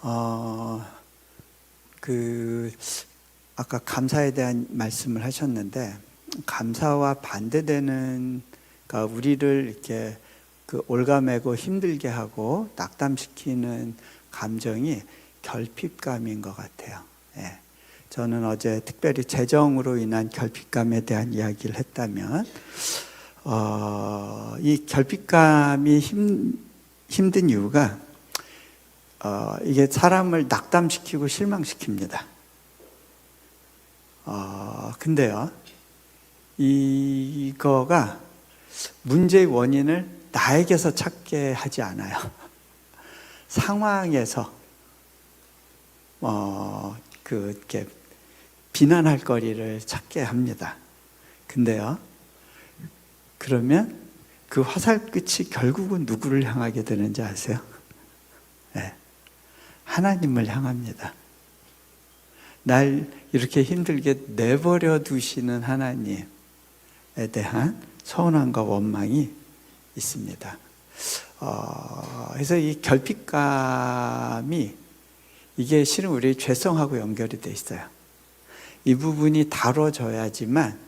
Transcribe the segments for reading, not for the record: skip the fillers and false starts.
어, 그 아까 감사에 대한 말씀을 하셨는데, 감사와 반대되는, 그러니까 우리를 이렇게 올가매고 힘들게 하고 낙담시키는 감정이 결핍감인 것 같아요. 예. 저는 어제 특별히 재정으로 인한 결핍감에 대한 이야기를 했다면, 이 결핍감이 힘든 이유가 이게 사람을 낙담시키고 실망시킵니다. 근데요, 이거가 문제의 원인을 나에게서 찾게 하지 않아요. 상황에서 이렇게 비난할 거리를 찾게 합니다. 근데요, 그러면 그 화살 끝이 결국은 누구를 향하게 되는지 아세요? 네, 하나님을 향합니다. 날 이렇게 힘들게 내버려 두시는 하나님에 대한 서운함과 원망이 있습니다. 그래서 이 결핍감이, 이게 실은 우리 죄성하고 연결이 돼 있어요. 이 부분이 다뤄져야지만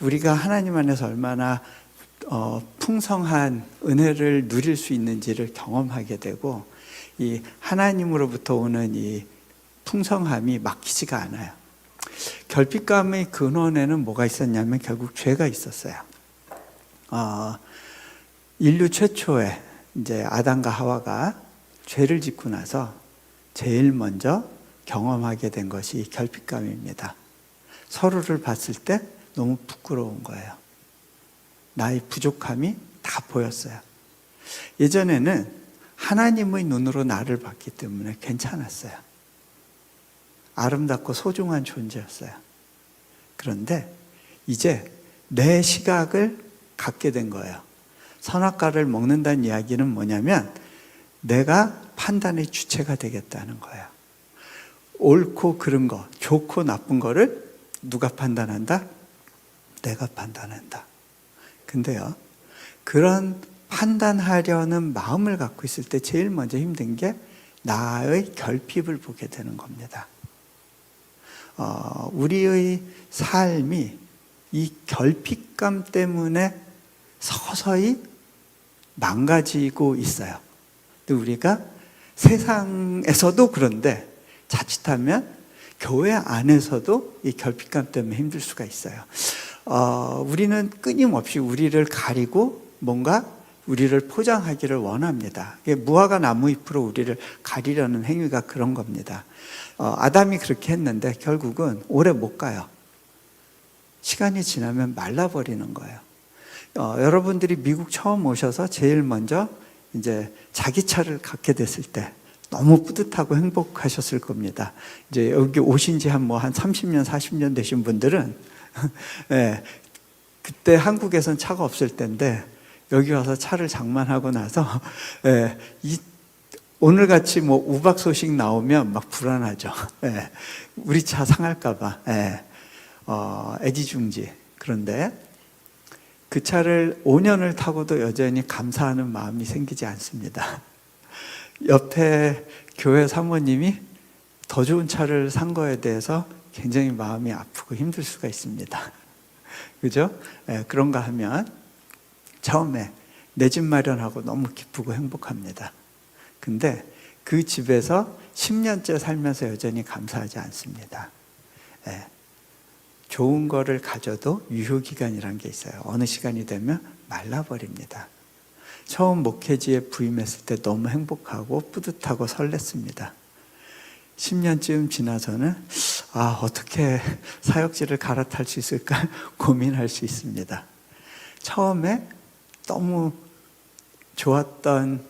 우리가 하나님 안에서 얼마나 풍성한 은혜를 누릴 수 있는지를 경험하게 되고, 이 하나님으로부터 오는 이 풍성함이 막히지가 않아요. 결핍감의 근원에는 뭐가 있었냐면 결국 죄가 있었어요. 인류 최초에 이제 아담과 하와가 죄를 짓고 나서 제일 먼저 경험하게 된 것이 결핍감입니다. 서로를 봤을 때 너무 부끄러운 거예요. 나의 부족함이 다 보였어요. 예전에는 하나님의 눈으로 나를 봤기 때문에 괜찮았어요. 아름답고 소중한 존재였어요. 그런데 이제 내 시각을 갖게 된 거예요. 선악과를 먹는다는 이야기는 뭐냐면 내가 판단의 주체가 되겠다는 거예요. 옳고 그른 거, 좋고 나쁜 거를 누가 판단한다? 내가 판단한다. 근데요, 그런 판단하려는 마음을 갖고 있을 때 제일 먼저 힘든 게 나의 결핍을 보게 되는 겁니다. 우리의 삶이 이 결핍감 때문에 서서히 망가지고 있어요. 우리가 세상에서도 그런데 자칫하면 교회 안에서도 이 결핍감 때문에 힘들 수가 있어요. 우리는 끊임없이 우리를 가리고 뭔가 우리를 포장하기를 원합니다. 무화과 나무 잎으로 우리를 가리려는 행위가 그런 겁니다. 아담이 그렇게 했는데 결국은 오래 못 가요. 시간이 지나면 말라버리는 거예요. 여러분들이 미국 처음 오셔서 제일 먼저 이제 자기 차를 갖게 됐을 때 너무 뿌듯하고 행복하셨을 겁니다. 이제 여기 오신 지 한 30년, 40년 되신 분들은 네, 그때 한국에선 차가 없을 때인데 여기 와서 차를 장만하고 나서 네, 오늘같이 우박 소식 나오면 막 불안하죠. 네, 우리 차 상할까봐 네, 애지중지. 그런데 그 차를 5년을 타고도 여전히 감사하는 마음이 생기지 않습니다. 옆에 교회 사모님이 더 좋은 차를 산 거에 대해서 굉장히 마음이 아프고 힘들 수가 있습니다. 그죠? 네, 그런가 하면 처음에 내 집 마련하고 너무 기쁘고 행복합니다. 근데 그 집에서 10년째 살면서 여전히 감사하지 않습니다. 네, 좋은 거를 가져도 유효기간이라는 게 있어요. 어느 시간이 되면 말라버립니다. 처음 목회지에 부임했을 때 너무 행복하고 뿌듯하고 설렜습니다. 10년쯤 지나서는 어떻게 사역지를 갈아탈 수 있을까 고민할 수 있습니다. 처음에 너무 좋았던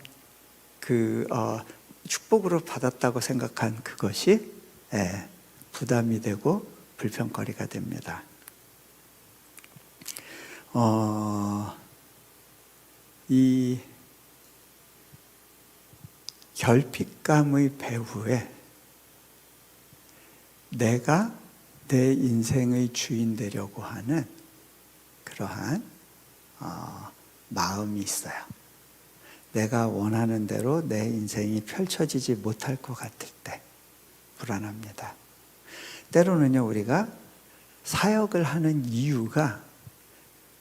축복으로 받았다고 생각한 그것이 부담이 되고 불평거리가 됩니다. 이 결핍감의 배후에 내가 내 인생의 주인 되려고 하는 그러한 마음이 있어요. 내가 원하는 대로 내 인생이 펼쳐지지 못할 것 같을 때 불안합니다. 때로는요, 우리가 사역을 하는 이유가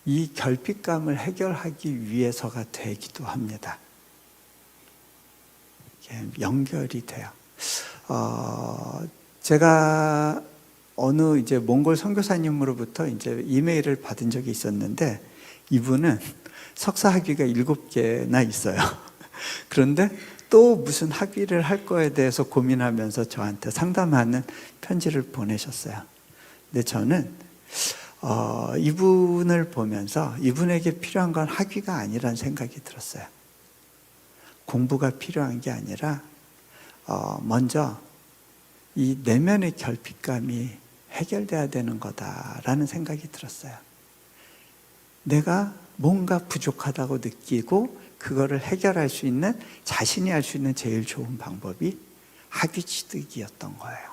이 결핍감을 해결하기 위해서가 되기도 합니다. 연결이 돼요. 제가 어느 이제 몽골 선교사님으로부터 이제 이메일을 받은 적이 있었는데, 이분은 석사 학위가 7개나 있어요. 그런데 또 무슨 학위를 할 거에 대해서 고민하면서 저한테 상담하는 편지를 보내셨어요. 근데 저는 이분을 보면서 이분에게 필요한 건 학위가 아니라는 생각이 들었어요. 공부가 필요한 게 아니라 먼저 이 내면의 결핍감이 해결돼야 되는 거다라는 생각이 들었어요. 내가 뭔가 부족하다고 느끼고 그거를 해결할 수 있는, 자신이 할 수 있는 제일 좋은 방법이 학위 취득이었던 거예요.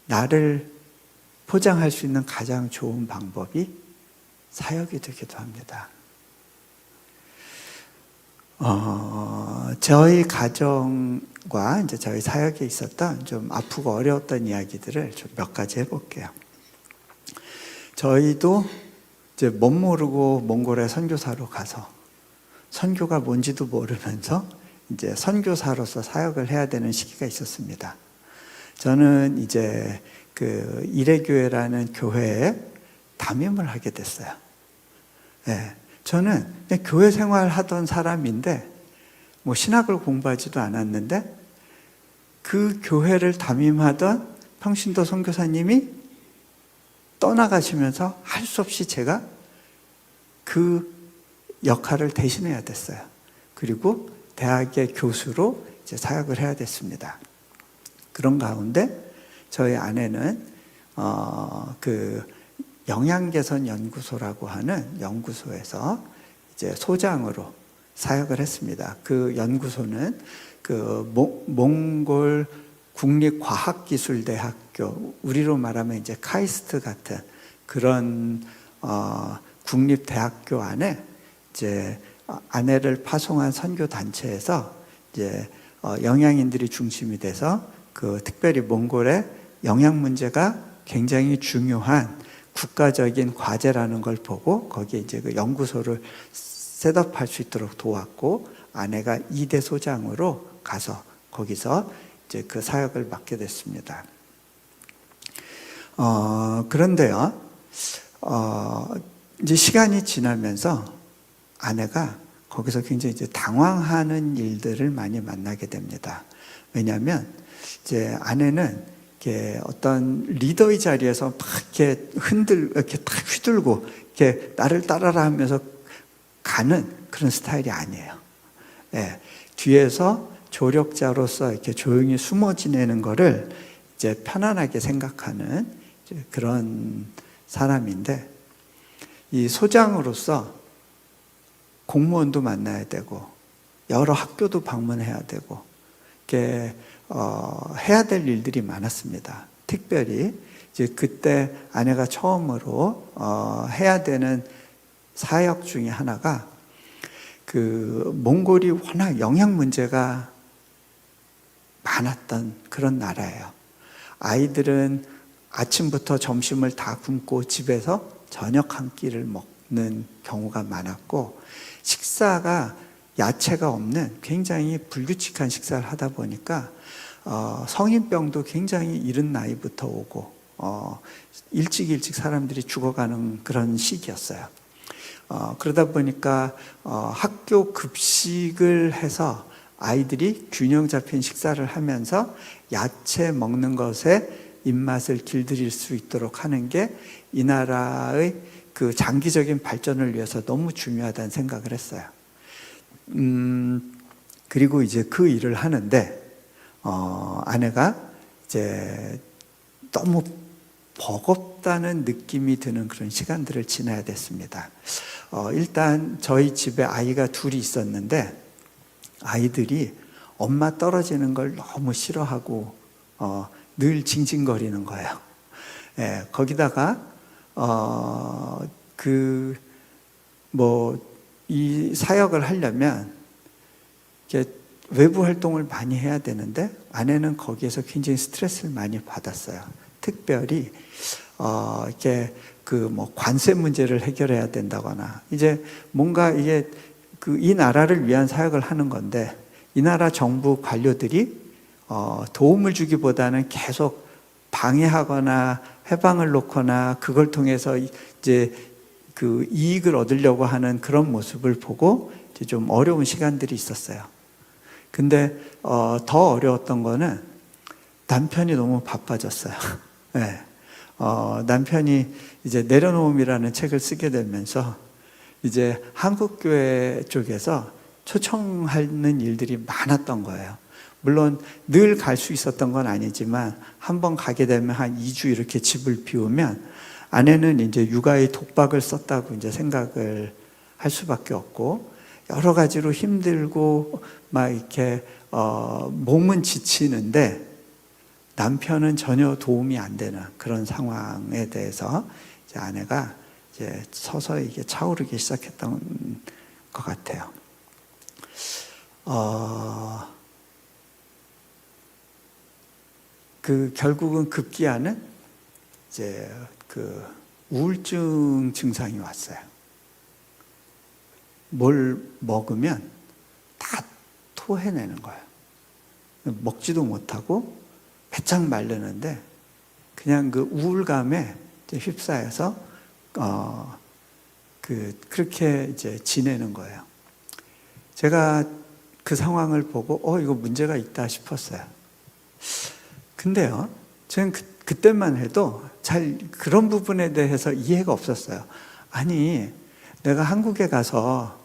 나를 포장할 수 있는 가장 좋은 방법이 사역이 되기도 합니다. 저희 가정과 이제 저희 사역에 있었던 좀 아프고 어려웠던 이야기들을 좀 몇 가지 해볼게요. 저희도 이제 못 모르고 몽골에 선교사로 가서 선교가 뭔지도 모르면서 이제 선교사로서 사역을 해야 되는 시기가 있었습니다. 저는 이제 그 이레교회라는 교회에 담임을 하게 됐어요. 네. 저는 그냥 교회 생활 하던 사람인데, 뭐 신학을 공부하지도 않았는데, 그 교회를 담임하던 평신도 선교사님이 떠나가시면서 할 수 없이 제가 그 역할을 대신해야 됐어요. 그리고 대학의 교수로 이제 사역을 해야 됐습니다. 그런 가운데 저희 아내는 그 영양개선 연구소라고 하는 연구소에서 이제 소장으로 사역을 했습니다. 그 연구소는 그 몽골 국립과학기술대학교, 우리로 말하면 이제 카이스트 같은 그런 국립대학교 안에 이제 아내를 파송한 선교 단체에서 이제 영양인들이 중심이 돼서 그 특별히 몽골의 영양 문제가 굉장히 중요한 국가적인 과제라는 걸 보고 거기에 이제 그 연구소를 셋업할 수 있도록 도왔고, 아내가 2대 소장으로 가서 거기서 이제 그 사역을 맡게 됐습니다. 그런데요, 이제 시간이 지나면서 아내가 거기서 굉장히 이제 당황하는 일들을 많이 만나게 됩니다. 왜냐하면 이제 아내는 이렇게 어떤 리더의 자리에서 막 이렇게 이렇게 탁 휘둘고 이렇게 나를 따라라 하면서 가는 그런 스타일이 아니에요. 예, 뒤에서 조력자로서 이렇게 조용히 숨어 지내는 거를 이제 편안하게 생각하는 그런 사람인데, 이 소장으로서 공무원도 만나야 되고 여러 학교도 방문해야 되고 이렇게 해야 될 일들이 많았습니다. 특별히 이제 그때 아내가 처음으로 해야 되는 사역 중에 하나가 그 몽골이 워낙 영양 문제가 많았던 그런 나라예요. 아이들은 아침부터 점심을 다 굶고 집에서 저녁 한 끼를 먹는 경우가 많았고, 식사가 야채가 없는 굉장히 불규칙한 식사를 하다 보니까 성인병도 굉장히 이른 나이부터 오고 일찍 사람들이 죽어가는 그런 시기였어요. 그러다 보니까 학교 급식을 해서 아이들이 균형 잡힌 식사를 하면서 야채 먹는 것에 입맛을 길들일 수 있도록 하는 게 이 나라의 그 장기적인 발전을 위해서 너무 중요하다는 생각을 했어요. 그리고 이제 그 일을 하는데 아내가 이제 너무 버겁다는 느낌이 드는 그런 시간들을 지나야 됐습니다. 일단 저희 집에 아이가 둘이 있었는데 아이들이 엄마 떨어지는 걸 너무 싫어하고 늘 징징거리는 거예요. 거기다가 이 사역을 하려면 이렇게 외부 활동을 많이 해야 되는데 아내는 거기에서 굉장히 스트레스를 많이 받았어요. 특별히 이렇게 그 뭐 관세 문제를 해결해야 된다거나, 이제 뭔가 이게 이 나라를 위한 사역을 하는 건데 이 나라 정부 관료들이 도움을 주기보다는 계속 방해하거나 해방을 놓거나 그걸 통해서 이제 그 이익을 얻으려고 하는 그런 모습을 보고 이제 좀 어려운 시간들이 있었어요. 근데 더 어려웠던 거는 남편이 너무 바빠졌어요. 네. 남편이 이제 내려놓음이라는 책을 쓰게 되면서 이제 한국교회 쪽에서 초청하는 일들이 많았던 거예요. 물론 늘 갈 수 있었던 건 아니지만 한번 가게 되면 한 2주 이렇게 집을 비우면 아내는 이제 육아의 독박을 썼다고 이제 생각을 할 수밖에 없고, 여러 가지로 힘들고 막 이렇게 몸은 지치는데 남편은 전혀 도움이 안 되는 그런 상황에 대해서 이제 아내가 이제 서서히 이게 차오르기 시작했던 것 같아요. 결국은 급기야는 이제 우울증 증상이 왔어요. 뭘 먹으면 다 토해내는 거예요. 먹지도 못하고 배짱 마르는데 그냥 그 우울감에 휩싸여서 그렇게 이제 지내는 거예요. 제가 그 상황을 보고 이거 문제가 있다 싶었어요. 근데요, 저는 그때만 해도 잘 그런 부분에 대해서 이해가 없었어요. 아니, 내가 한국에 가서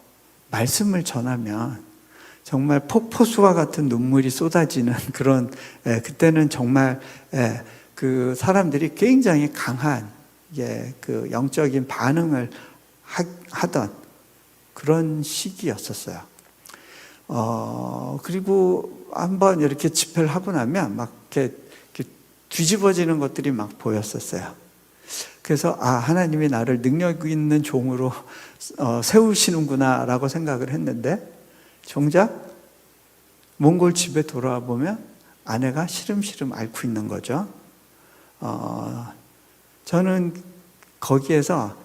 말씀을 전하면 정말 폭포수와 같은 눈물이 쏟아지는 그런, 그때는 정말 그 사람들이 굉장히 강한 그 영적인 반응을 하던 그런 시기였었어요. 그리고 한번 이렇게 집회를 하고 나면 막 이렇게 뒤집어지는 것들이 막 보였었어요. 그래서 하나님이 나를 능력 있는 종으로 세우시는구나 라고 생각을 했는데, 정작 몽골 집에 돌아와 보면 아내가 시름시름 앓고 있는 거죠. 저는 거기에서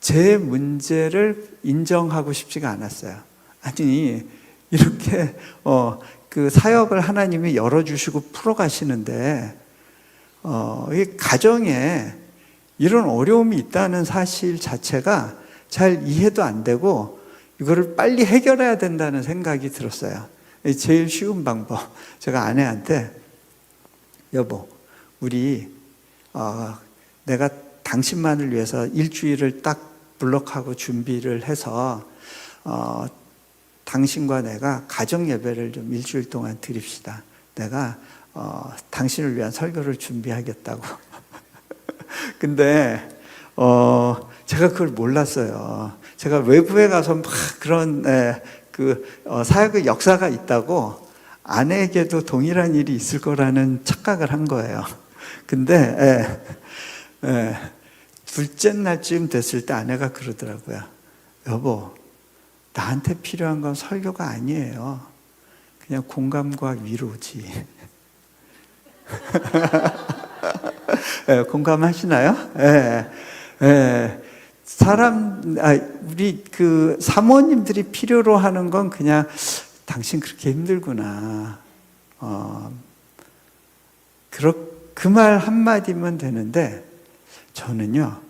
제 문제를 인정하고 싶지가 않았어요. 아니, 이렇게 그 사역을 하나님이 열어주시고 풀어가시는데 이 가정에 이런 어려움이 있다는 사실 자체가 잘 이해도 안 되고 이거를 빨리 해결해야 된다는 생각이 들었어요. 제일 쉬운 방법, 제가 아내한테 여보, 우리 내가 당신만을 위해서 일주일을 딱 블록하고 준비를 해서 당신과 내가 가정 예배를 좀 일주일 동안 드립시다. 내가 당신을 위한 설교를 준비하겠다고. 근데 제가 그걸 몰랐어요. 제가 외부에 가서 막 그런 사역의 역사가 있다고 아내에게도 동일한 일이 있을 거라는 착각을 한 거예요. 근데 둘째 날쯤 됐을 때 아내가 그러더라고요. 여보, 나한테 필요한 건 설교가 아니에요. 그냥 공감과 위로지. 공감하시나요? 우리 그 사모님들이 필요로 하는 건 그냥 당신 그렇게 힘들구나. 그 말 한마디면 되는데, 저는요,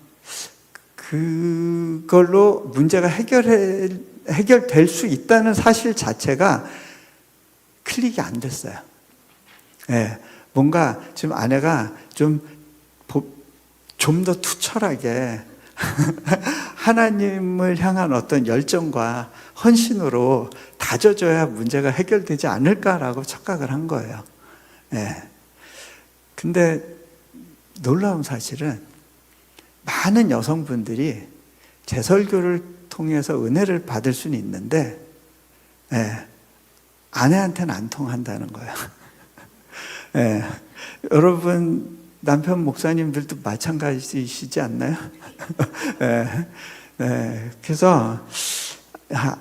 그걸로 문제가 해결될 수 있다는 사실 자체가 클릭이 안 됐어요. 뭔가 지금 아내가 좀 더 투철하게 하나님을 향한 어떤 열정과 헌신으로 다져져야 문제가 해결되지 않을까라고 착각을 한 거예요. 근데 놀라운 사실은 많은 여성분들이 제 설교를 통해서 은혜를 받을 수는 있는데 아내한테는 안 통한다는 거예요. 여러분 남편 목사님들도 마찬가지시지 않나요? 그래서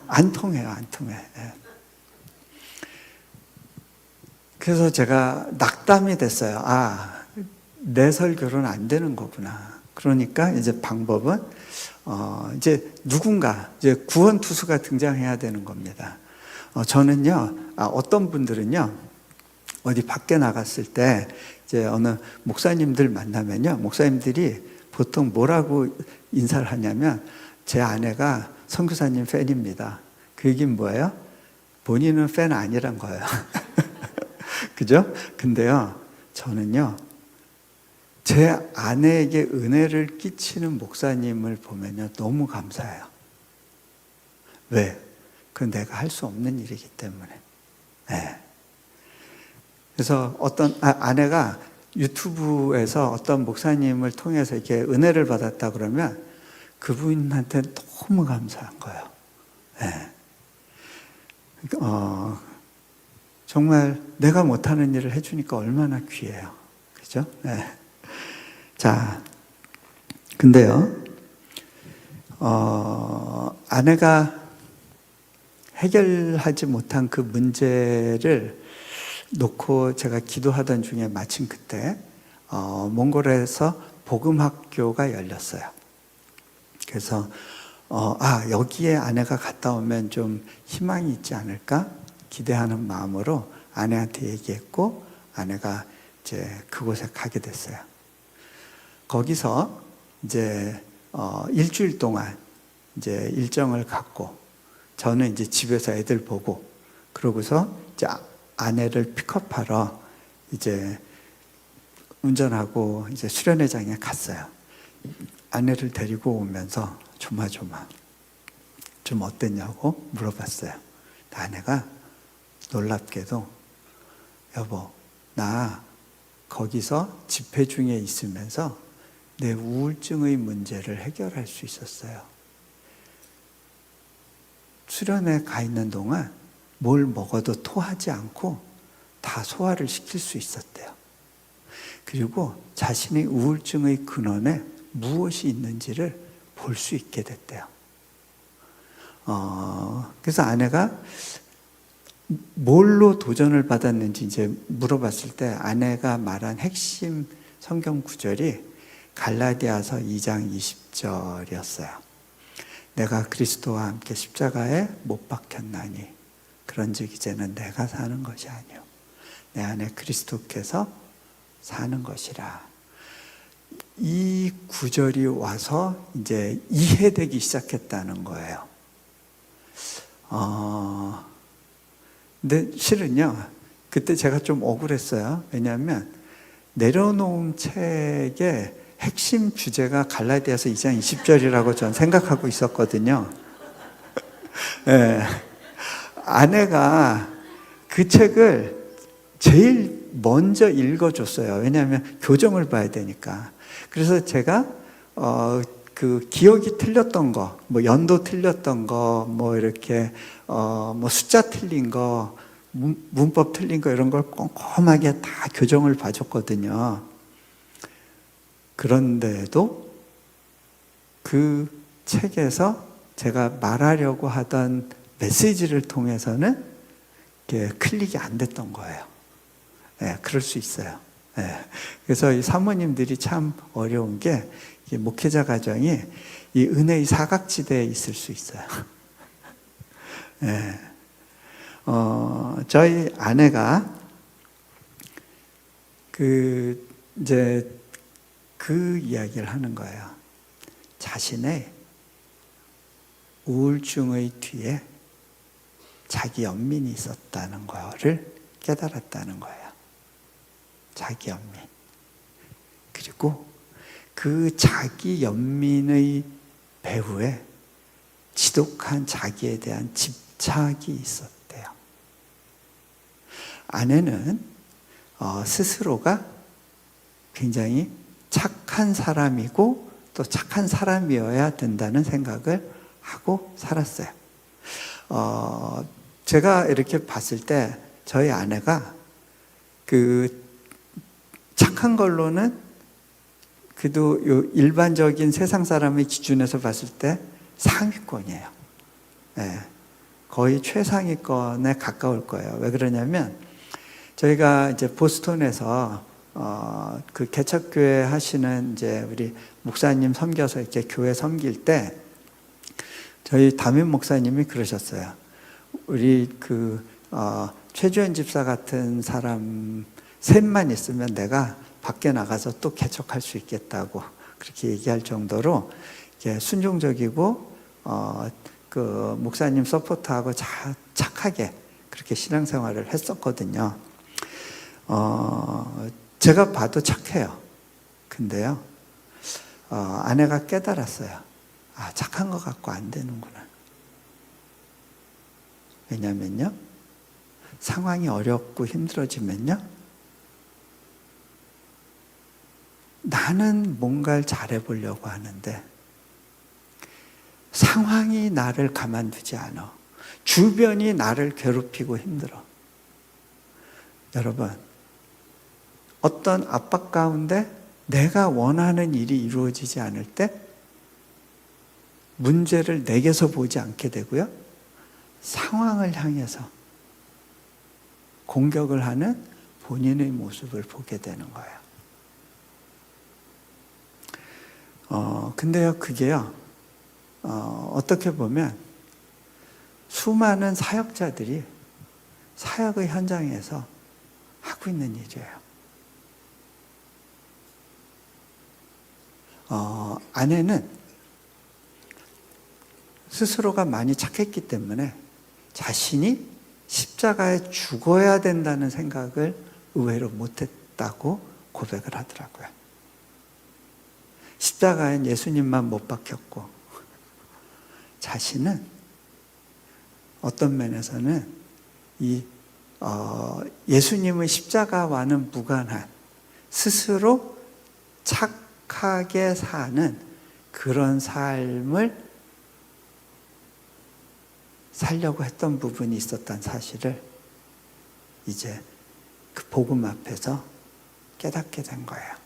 안 통해요, 안 통해. 예. 그래서 제가 낙담이 됐어요. 아, 내 설교는 안 되는 거구나. 그러니까 이제 방법은 이제 누군가 이제 구원투수가 등장해야 되는 겁니다. 저는요, 어떤 분들은요, 어디 밖에 나갔을 때 이제 어느 목사님들 만나면요, 목사님들이 보통 뭐라고 인사를 하냐면, 제 아내가 선교사님 팬입니다. 그 얘기는 뭐예요? 본인은 팬 아니란 거예요. 그죠? 근데요, 저는요, 제 아내에게 은혜를 끼치는 목사님을 보면요, 너무 감사해요. 왜? 그건 내가 할 수 없는 일이기 때문에. 네. 그래서 어떤 아내가 유튜브에서 어떤 목사님을 통해서 이렇게 은혜를 받았다 그러면 그분한테 너무 감사한 거예요. 네. 정말 내가 못하는 일을 해주니까 얼마나 귀해요. 그죠? 네. 자, 근데요, 아내가 해결하지 못한 그 문제를 놓고 제가 기도하던 중에 마침 그때 몽골에서 복음학교가 열렸어요. 그래서 여기에 아내가 갔다 오면 좀 희망이 있지 않을까 기대하는 마음으로 아내한테 얘기했고, 아내가 이제 그곳에 가게 됐어요. 거기서 이제 일주일 동안 이제 일정을 갖고, 저는 이제 집에서 애들 보고, 그러고서 이제 아내를 픽업하러 이제 운전하고 이제 수련회장에 갔어요. 아내를 데리고 오면서 조마조마 좀 어땠냐고 물어봤어요. 아내가 놀랍게도, 여보, 나 거기서 집회 중에 있으면서 내 우울증의 문제를 해결할 수 있었어요. 수련회 가 있는 동안 뭘 먹어도 토하지 않고 다 소화를 시킬 수 있었대요. 그리고 자신의 우울증의 근원에 무엇이 있는지를 볼 수 있게 됐대요. 그래서 아내가 뭘로 도전을 받았는지 이제 물어봤을 때 아내가 말한 핵심 성경 구절이 갈라디아서 2장 20절이었어요. 내가 그리스도와 함께 십자가에 못 박혔나니 그런즉 이제는 내가 사는 것이 아니요 내 안에 그리스도께서 사는 것이라. 이 구절이 와서 이제 이해되기 시작했다는 거예요. 근데 실은요, 그때 제가 좀 억울했어요. 왜냐하면 내려놓은 책의 핵심 주제가 갈라디아서 2장 20절이라고 전 생각하고 있었거든요. 네. 아내가 그 책을 제일 먼저 읽어줬어요. 왜냐하면 교정을 봐야 되니까. 그래서 제가 그 기억이 틀렸던 거, 뭐 연도 틀렸던 거, 뭐 이렇게 뭐 숫자 틀린 거, 문법 틀린 거 이런 걸 꼼꼼하게 다 교정을 봐줬거든요. 그런데도 그 책에서 제가 말하려고 하던 메시지를 통해서는 클릭이 안 됐던 거예요. 네, 그럴 수 있어요. 네. 그래서 이 사모님들이 참 어려운 게 목회자 가정이 이 은혜의 사각지대에 있을 수 있어요. 네. 저희 아내가 이제 그 이야기를 하는 거예요. 자신의 우울증의 뒤에 자기 연민이 있었다는 거를 깨달았다는 거예요. 자기 연민. 그리고 그 자기 연민의 배후에 지독한 자기에 대한 집착이 있었대요. 아내는 스스로가 굉장히 착한 사람이고 또 착한 사람이어야 된다는 생각을 하고 살았어요. 제가 이렇게 봤을 때 저희 아내가 그 착한 걸로는 그래도 일반적인 세상 사람의 기준에서 봤을 때 상위권이에요. 예, 거의 최상위권에 가까울 거예요. 왜 그러냐면 저희가 이제 보스턴에서 그 개척교회 하시는 이제 우리 목사님 섬겨서 이렇게 교회 섬길 때 저희 담임 목사님이 그러셨어요. 우리 최주현 집사 같은 사람 셋만 있으면 내가 밖에 나가서 또 개척할 수 있겠다고 그렇게 얘기할 정도로 순종적이고 그 목사님 서포트하고 착하게 그렇게 신앙생활을 했었거든요. 제가 봐도 착해요. 근데요, 아내가 깨달았어요. 착한 것 같고 안 되는구나. 왜냐면요, 상황이 어렵고 힘들어지면요, 나는 뭔가를 잘해보려고 하는데 상황이 나를 가만두지 않아. 주변이 나를 괴롭히고 힘들어. 여러분, 어떤 압박 가운데 내가 원하는 일이 이루어지지 않을 때 문제를 내게서 보지 않게 되고요, 상황을 향해서 공격을 하는 본인의 모습을 보게 되는 거예요. 근데요, 그게요, 어떻게 보면 수많은 사역자들이 사역의 현장에서 하고 있는 일이에요. 아내는 스스로가 많이 착했기 때문에 자신이 십자가에 죽어야 된다는 생각을 의외로 못했다고 고백을 하더라고요. 십자가엔 예수님만 못 박혔고 자신은 어떤 면에서는 예수님의 십자가와는 무관한 스스로 착하게 사는 그런 삶을 살려고 했던 부분이 있었던 사실을 이제 그 복음 앞에서 깨닫게 된 거예요.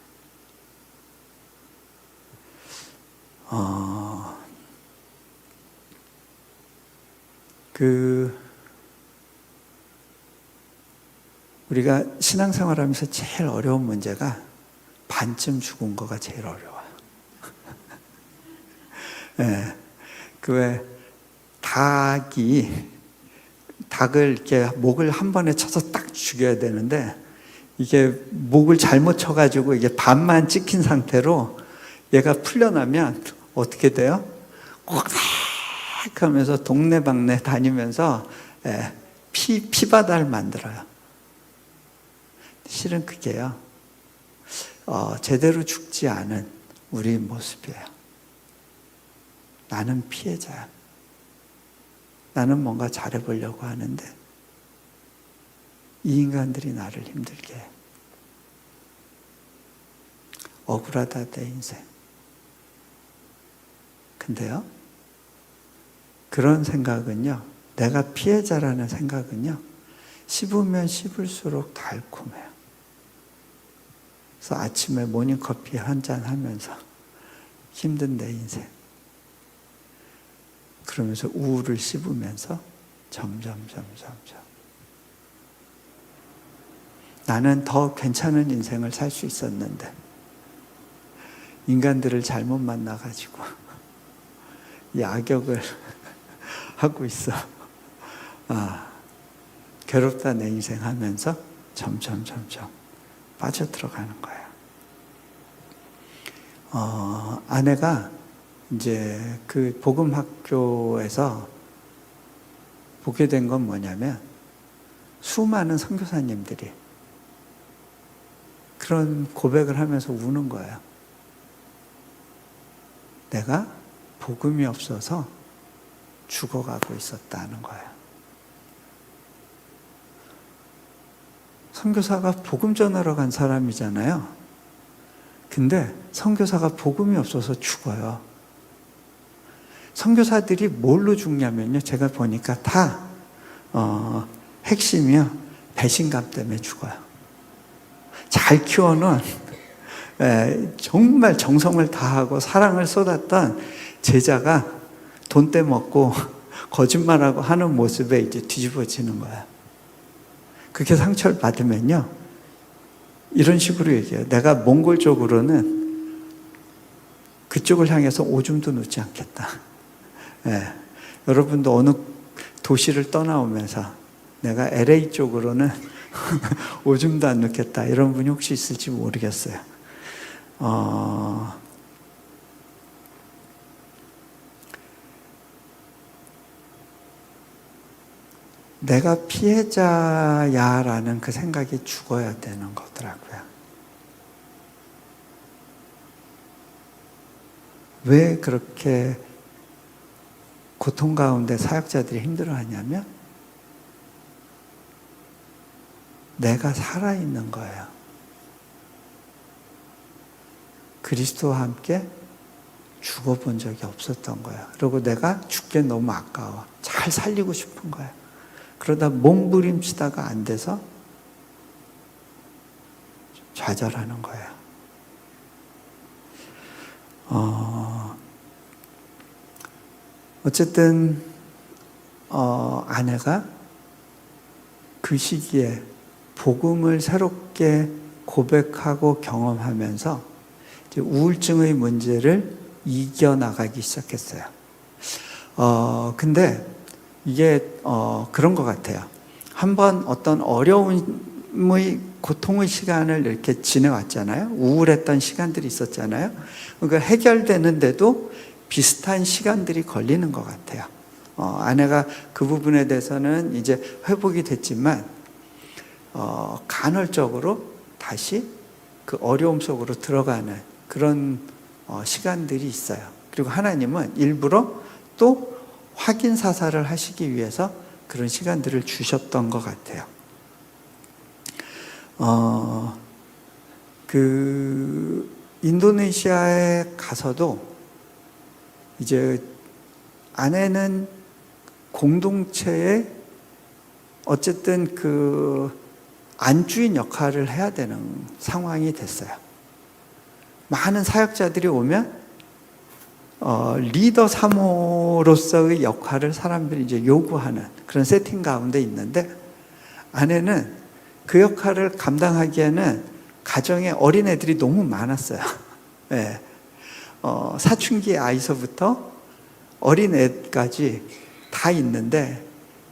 우리가 신앙생활하면서 제일 어려운 문제가 반쯤 죽은 거가 제일 어려워요. 네, 왜 닭을 이렇게 목을 한 번에 쳐서 딱 죽여야 되는데 이게 목을 잘못 쳐가지고 이게 반만 찍힌 상태로 얘가 풀려나면 어떻게 돼요? 꽉 하면서 동네방네 다니면서 피바다를 만들어요. 실은 그게요, 제대로 죽지 않은 우리 모습이에요. 나는 피해자야. 나는 뭔가 잘해보려고 하는데 이 인간들이 나를 힘들게 해. 억울하다 내 인생. 근데요, 그런 생각은요, 내가 피해자라는 생각은요, 씹으면 씹을수록 달콤해요. 그래서 아침에 모닝커피 한잔 하면서 힘든 내 인생, 그러면서 우울을 씹으면서 점점 나는 더 괜찮은 인생을 살 수 있었는데 인간들을 잘못 만나가지고 이 악역을 하고 있어. 괴롭다 내 인생 하면서 점점 빠져들어가는 거예요. 아내가 이제 그 복음학교에서 보게 된 건 뭐냐면 수많은 선교사님들이 그런 고백을 하면서 우는 거예요. 내가 복음이 없어서 죽어가고 있었다는 거예요. 선교사가 복음 전하러 간 사람이잖아요. 근데 선교사가 복음이 없어서 죽어요. 선교사들이 뭘로 죽냐면요, 제가 보니까 다 핵심이요, 배신감 때문에 죽어요. 잘 키워놓은 정말 정성을 다하고 사랑을 쏟았던 제자가 돈 떼먹고 거짓말하고 하는 모습에 이제 뒤집어지는 거야. 그렇게 상처를 받으면요, 이런 식으로 얘기해요. 내가 몽골 쪽으로는 그쪽을 향해서 오줌도 놓지 않겠다. 예. 여러분도 어느 도시를 떠나오면서 내가 LA 쪽으로는 오줌도 안 넣겠다, 이런 분이 혹시 있을지 모르겠어요. 내가 피해자야라는 그 생각이 죽어야 되는 거더라고요. 왜 그렇게 고통 가운데 사역자들이 힘들어하냐면 내가 살아있는 거예요. 그리스도와 함께 죽어본 적이 없었던 거예요. 그리고 내가 죽기 너무 아까워. 잘 살리고 싶은 거예요. 그러다 몸부림치다가 안 돼서 좌절하는 거예요. 어쨌든 아내가 그 시기에 복음을 새롭게 고백하고 경험하면서 이제 우울증의 문제를 이겨나가기 시작했어요. 근데 이게 그런 것 같아요. 한번 어떤 어려움의 고통의 시간을 이렇게 지내왔잖아요. 우울했던 시간들이 있었잖아요. 그러니까 해결되는데도 비슷한 시간들이 걸리는 것 같아요. 아내가 그 부분에 대해서는 이제 회복이 됐지만 간헐적으로 다시 그 어려움 속으로 들어가는 그런 시간들이 있어요. 그리고 하나님은 일부러 또 확인 사살을 하시기 위해서 그런 시간들을 주셨던 것 같아요. 그 인도네시아에 가서도 이제 아내는 공동체에 어쨌든 그 안주인 역할을 해야 되는 상황이 됐어요. 많은 사역자들이 오면 리더 사모로서의 역할을 사람들이 이제 요구하는 그런 세팅 가운데 있는데 아내는 그 역할을 감당하기에는 가정에 어린애들이 너무 많았어요. 네. 사춘기 아이서부터 어린애까지 다 있는데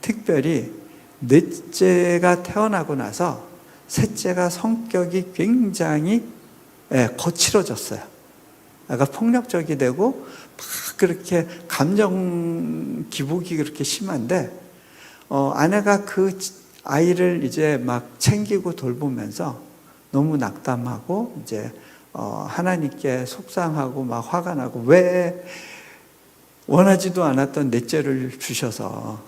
특별히 넷째가 태어나고 나서 셋째가 성격이 굉장히 거칠어졌어요. 애가 폭력적이 되고 막 그렇게 감정 기복이 그렇게 심한데 아내가 그 아이를 이제 막 챙기고 돌보면서 너무 낙담하고 이제 하나님께 속상하고 막 화가 나고 왜 원하지도 않았던 넷째를 주셔서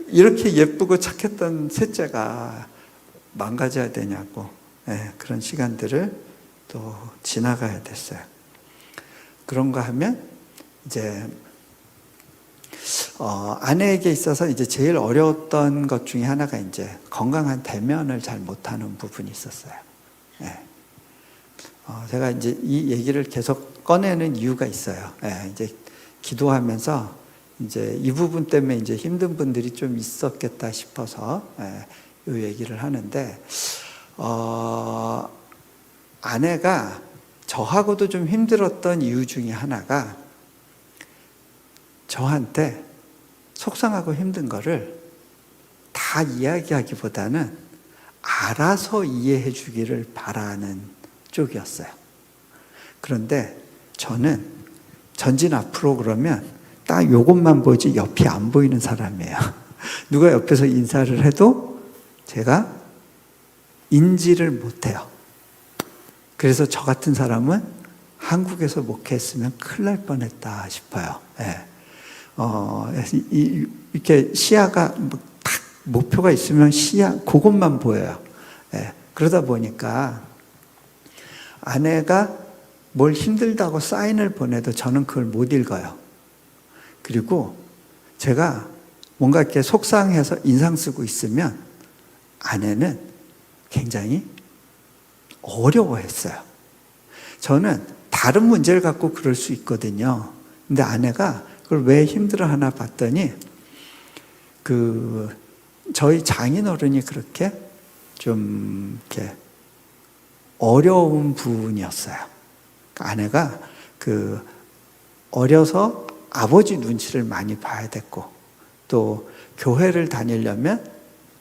이렇게 예쁘고 착했던 셋째가 망가져야 되냐고 그런 시간들을 또 지나가야 됐어요. 그런가 하면 이제 아내에게 있어서 이제 제일 어려웠던 것 중에 하나가 이제 건강한 대면을 잘 못하는 부분이 있었어요. 제가 이제 이 얘기를 계속 꺼내는 이유가 있어요. 이제 기도하면서 이제 이 부분 때문에 이제 힘든 분들이 좀 있었겠다 싶어서 이 얘기를 하는데 아내가 저하고도 좀 힘들었던 이유 중에 하나가 저한테 속상하고 힘든 거를 다 이야기하기보다는 알아서 이해해 주기를 바라는 쪽이었어요. 그런데 저는 전진 앞으로 그러면 딱 요것만 보지 옆이 안 보이는 사람이에요. 누가 옆에서 인사를 해도 제가 인지를 못해요. 그래서 저 같은 사람은 한국에서 목회했으면 큰일 날 뻔했다 싶어요. 이렇게 시야가 딱 목표가 있으면 시야 그것만 보여요. 그러다 보니까 아내가 뭘 힘들다고 사인을 보내도 저는 그걸 못 읽어요. 그리고 제가 뭔가 이렇게 속상해서 인상 쓰고 있으면 아내는 굉장히 어려워했어요. 저는 다른 문제를 갖고 그럴 수 있거든요. 근데 아내가 그걸 왜 힘들어 하나 봤더니 저희 장인어른이 그렇게 좀 이렇게 어려운 분이었어요. 아내가 어려서 아버지 눈치를 많이 봐야 됐고, 또 교회를 다니려면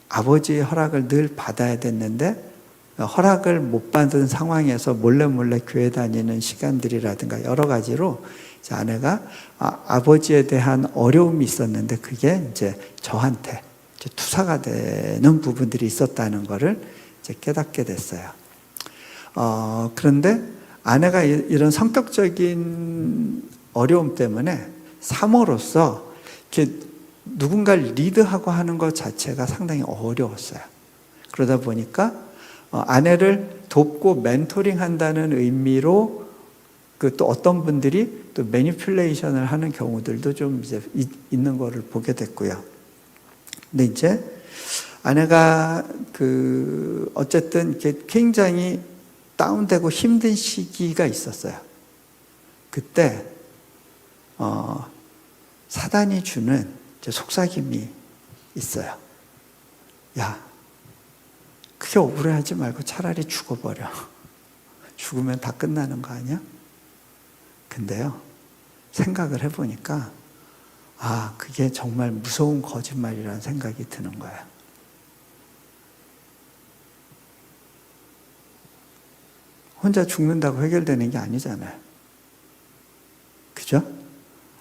아버지의 허락을 늘 받아야 됐는데 허락을 못 받은 상황에서 몰래 교회 다니는 시간들이라든가 여러 가지로 이제 아내가 아버지에 대한 어려움이 있었는데 그게 이제 저한테 이제 투사가 되는 부분들이 있었다는 것을 이제 깨닫게 됐어요. 그런데 아내가 이런 성격적인 어려움 때문에 사모로서 이렇게 누군가를 리드하고 하는 것 자체가 상당히 어려웠어요. 그러다 보니까 아내를 돕고 멘토링 한다는 의미로 또 어떤 분들이 또 매니플레이션을 하는 경우들도 좀 이제 있는 거를 보게 됐고요. 근데 이제 아내가 어쨌든 굉장히 다운되고 힘든 시기가 있었어요. 그때 사단이 주는 속삭임이 있어요. 야, 그게 억울해하지 말고 차라리 죽어버려. 죽으면 다 끝나는 거 아니야? 근데요, 생각을 해보니까 그게 정말 무서운 거짓말이라는 생각이 드는 거예요. 혼자 죽는다고 해결되는 게 아니잖아요. 그죠?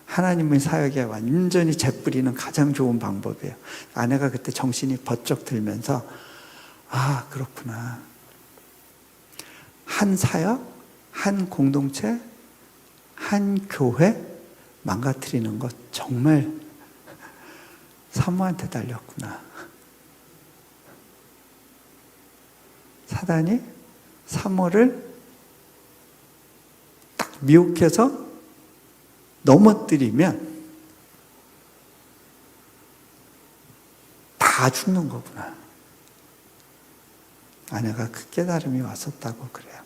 하나님의 사역에 완전히 재뿌리는 가장 좋은 방법이에요. 아내가 그때 정신이 번쩍 들면서 그렇구나. 한 사역, 한 공동체, 한 교회 망가뜨리는 것 정말 사모한테 달렸구나. 사단이 사모를 딱 미혹해서 넘어뜨리면 다 죽는 거구나. 아내가 그 깨달음이 왔었다고 그래요.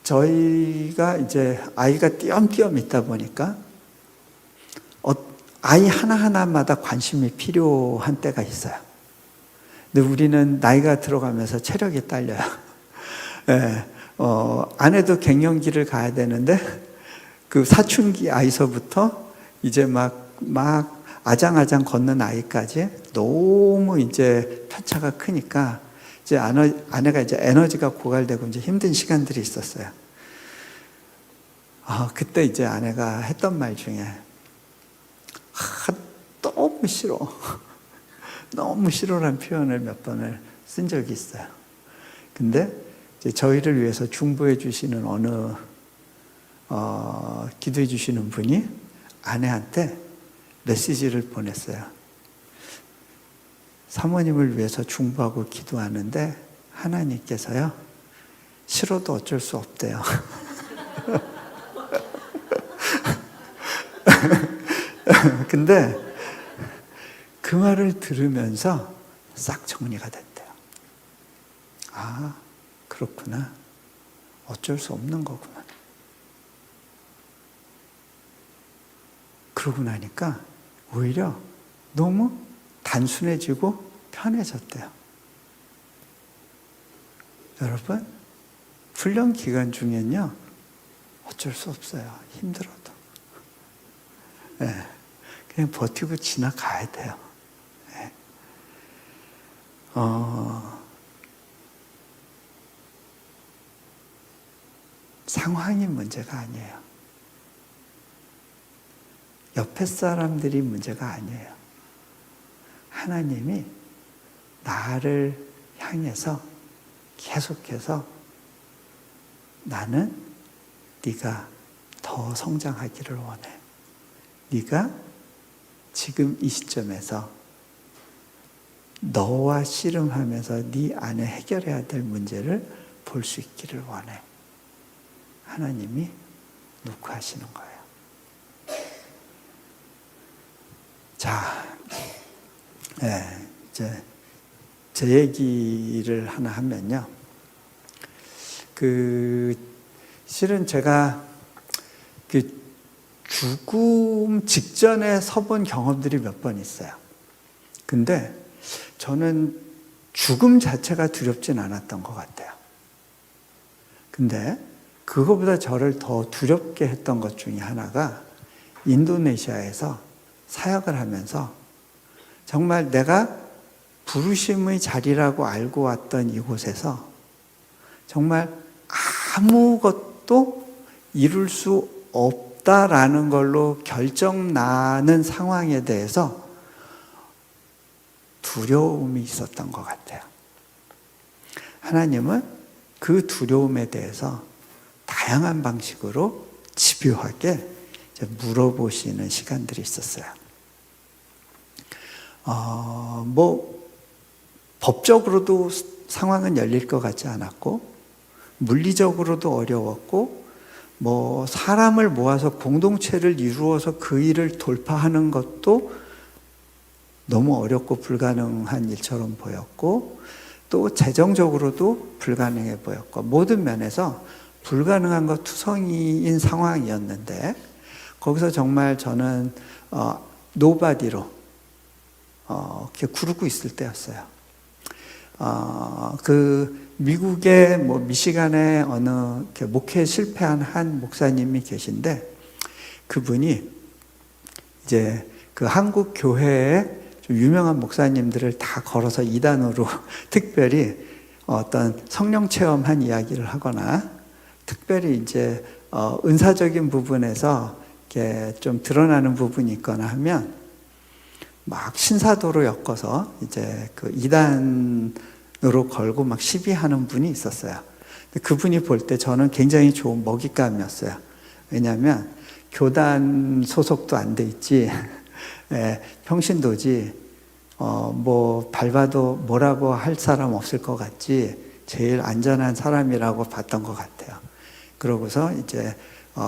저희가 이제 아이가 띄엄띄엄 있다 보니까 아이 하나하나마다 관심이 필요한 때가 있어요. 근데 우리는 나이가 들어가면서 체력이 딸려요. 네. 아내도 갱년기를 가야 되는데 그 사춘기 아이서부터 이제 막 아장아장 걷는 아이까지 너무 이제 편차가 크니까 이제 아내가 이제 에너지가 고갈되고 이제 힘든 시간들이 있었어요. 그때 이제 아내가 했던 말 중에 너무 싫어. 너무 싫어라는 표현을 몇 번을 쓴 적이 있어요. 근데 이제 저희를 위해서 중보해 주시는 어느 기도해 주시는 분이 아내한테 메시지를 보냈어요. 사모님을 위해서 중보하고 기도하는데 하나님께서요, 싫어도 어쩔 수 없대요. 근데 그 말을 들으면서 싹 정리가 됐대요. 그렇구나. 어쩔 수 없는 거구나. 그러고 나니까 오히려 너무 단순해지고 편해졌대요. 여러분, 훈련 기간 중엔요, 어쩔 수 없어요. 힘들어도. 네, 그냥 버티고 지나가야 돼요. 네. 상황이 문제가 아니에요. 옆에 사람들이 문제가 아니에요. 하나님이 나를 향해서 계속해서 나는 네가 더 성장하기를 원해. 네가 지금 이 시점에서 너와 씨름하면서 네 안에 해결해야 될 문제를 볼 수 있기를 원해. 하나님이 놓고 하시는 거예요. 자, 이제 제 얘기를 하나 하면요. 실은 제가 그 죽음 직전에 서본 경험들이 몇 번 있어요. 근데 저는 죽음 자체가 두렵진 않았던 것 같아요. 근데 그거보다 저를 더 두렵게 했던 것 중에 하나가 인도네시아에서 사역을 하면서 정말 내가 부르심의 자리라고 알고 왔던 이곳에서 정말 아무것도 이룰 수 없다라는 걸로 결정나는 상황에 대해서 두려움이 있었던 것 같아요. 하나님은 그 두려움에 대해서 다양한 방식으로 집요하게 물어보시는 시간들이 있었어요. 법적으로도 상황은 열릴 것 같지 않았고, 물리적으로도 어려웠고, 사람을 모아서 공동체를 이루어서 그 일을 돌파하는 것도 너무 어렵고 불가능한 일처럼 보였고, 또 재정적으로도 불가능해 보였고, 모든 면에서 불가능한 것 투성이인 상황이었는데, 거기서 정말 저는 노바디로 이렇게 구르고 있을 때였어요. 그 미국의 미시간에 어느 목회에 실패한 한 목사님이 계신데, 그분이 이제 그 한국 교회에 좀 유명한 목사님들을 다 걸어서 이단으로 특별히 어떤 성령 체험한 이야기를 하거나, 특별히 이제 은사적인 부분에서 이렇게 좀 드러나는 부분이 있거나 하면 막 신사도로 엮어서 이제 그 이단으로 걸고 막 시비하는 분이 있었어요. 근데 그분이 볼 때 저는 굉장히 좋은 먹잇감이었어요. 왜냐하면 교단 소속도 안 돼 있지, 평신도지, 밟아도 뭐라고 할 사람 없을 것 같지, 제일 안전한 사람이라고 봤던 것 같아요. 그러고서 이제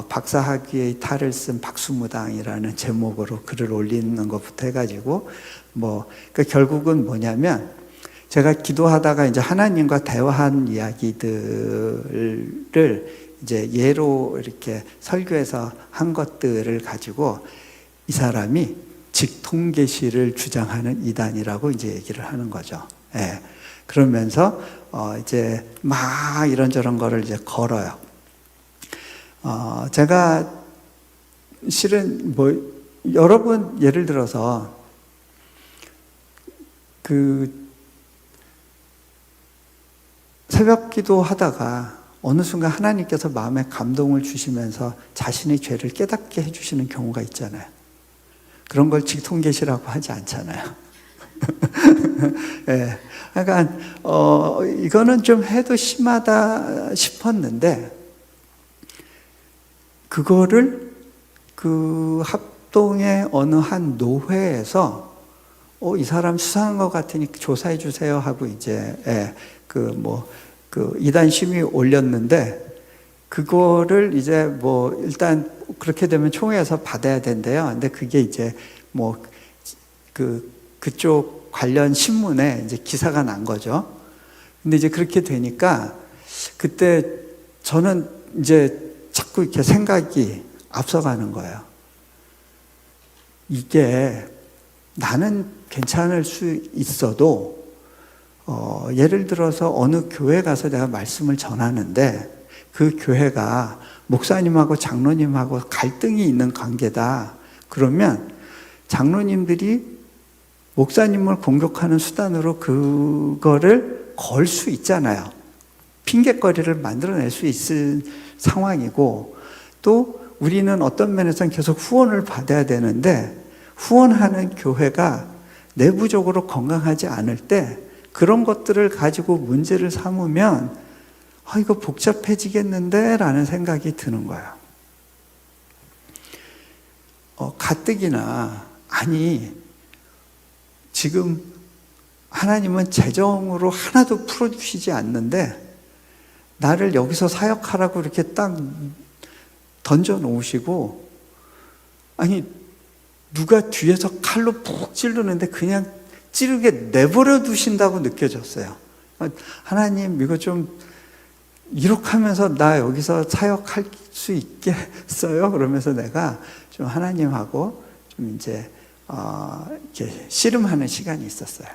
박사학위의 탈을 쓴 박수무당이라는 제목으로 글을 올리는 것부터 해가지고 그러니까 결국은 뭐냐면, 제가 기도하다가 이제 하나님과 대화한 이야기들을 이제 예로 이렇게 설교해서 한 것들을 가지고 이 사람이 직통계시를 주장하는 이단이라고 이제 얘기를 하는 거죠. 예. 그러면서 이제 막 이런저런 거를 이제 걸어요. 제가 실은 여러분 예를 들어서 그 새벽 기도 하다가 어느 순간 하나님께서 마음에 감동을 주시면서 자신의 죄를 깨닫게 해주시는 경우가 있잖아요. 그런 걸 직통계시라고 하지 않잖아요. 네. 그러니까 이거는 좀 해도 심하다 싶었는데, 그거를 그 합동의 어느 한 노회에서 이 사람 수상한 것 같으니 조사해 주세요 하고 이제 그 이단 심의 올렸는데, 그거를 이제 일단 그렇게 되면 총회에서 받아야 된대요. 근데 그게 이제 그쪽 관련 신문에 이제 기사가 난 거죠. 근데 이제 그렇게 되니까 그때 저는 이제 자꾸 이렇게 생각이 앞서가는 거예요. 이게 나는 괜찮을 수 있어도 예를 들어서 어느 교회 가서 내가 말씀을 전하는데 그 교회가 목사님하고 장로님하고 갈등이 있는 관계다. 그러면 장로님들이 목사님을 공격하는 수단으로 그거를 걸 수 있잖아요. 핑계거리를 만들어낼 수 있을 상황이고, 또 우리는 어떤 면에서는 계속 후원을 받아야 되는데, 후원하는 교회가 내부적으로 건강하지 않을 때 그런 것들을 가지고 문제를 삼으면 이거 복잡해지겠는데 라는 생각이 드는 거예요. 가뜩이나 지금 하나님은 재정으로 하나도 풀어주시지 않는데 나를 여기서 사역하라고 이렇게 딱 던져 놓으시고, 누가 뒤에서 칼로 푹 찌르는데 그냥 찌르게 내버려 두신다고 느껴졌어요. 하나님, 이거 좀 이렇게 하면서 나 여기서 사역할 수 있겠어요? 그러면서 내가 좀 하나님하고 좀 이제 이렇게 씨름하는 시간이 있었어요.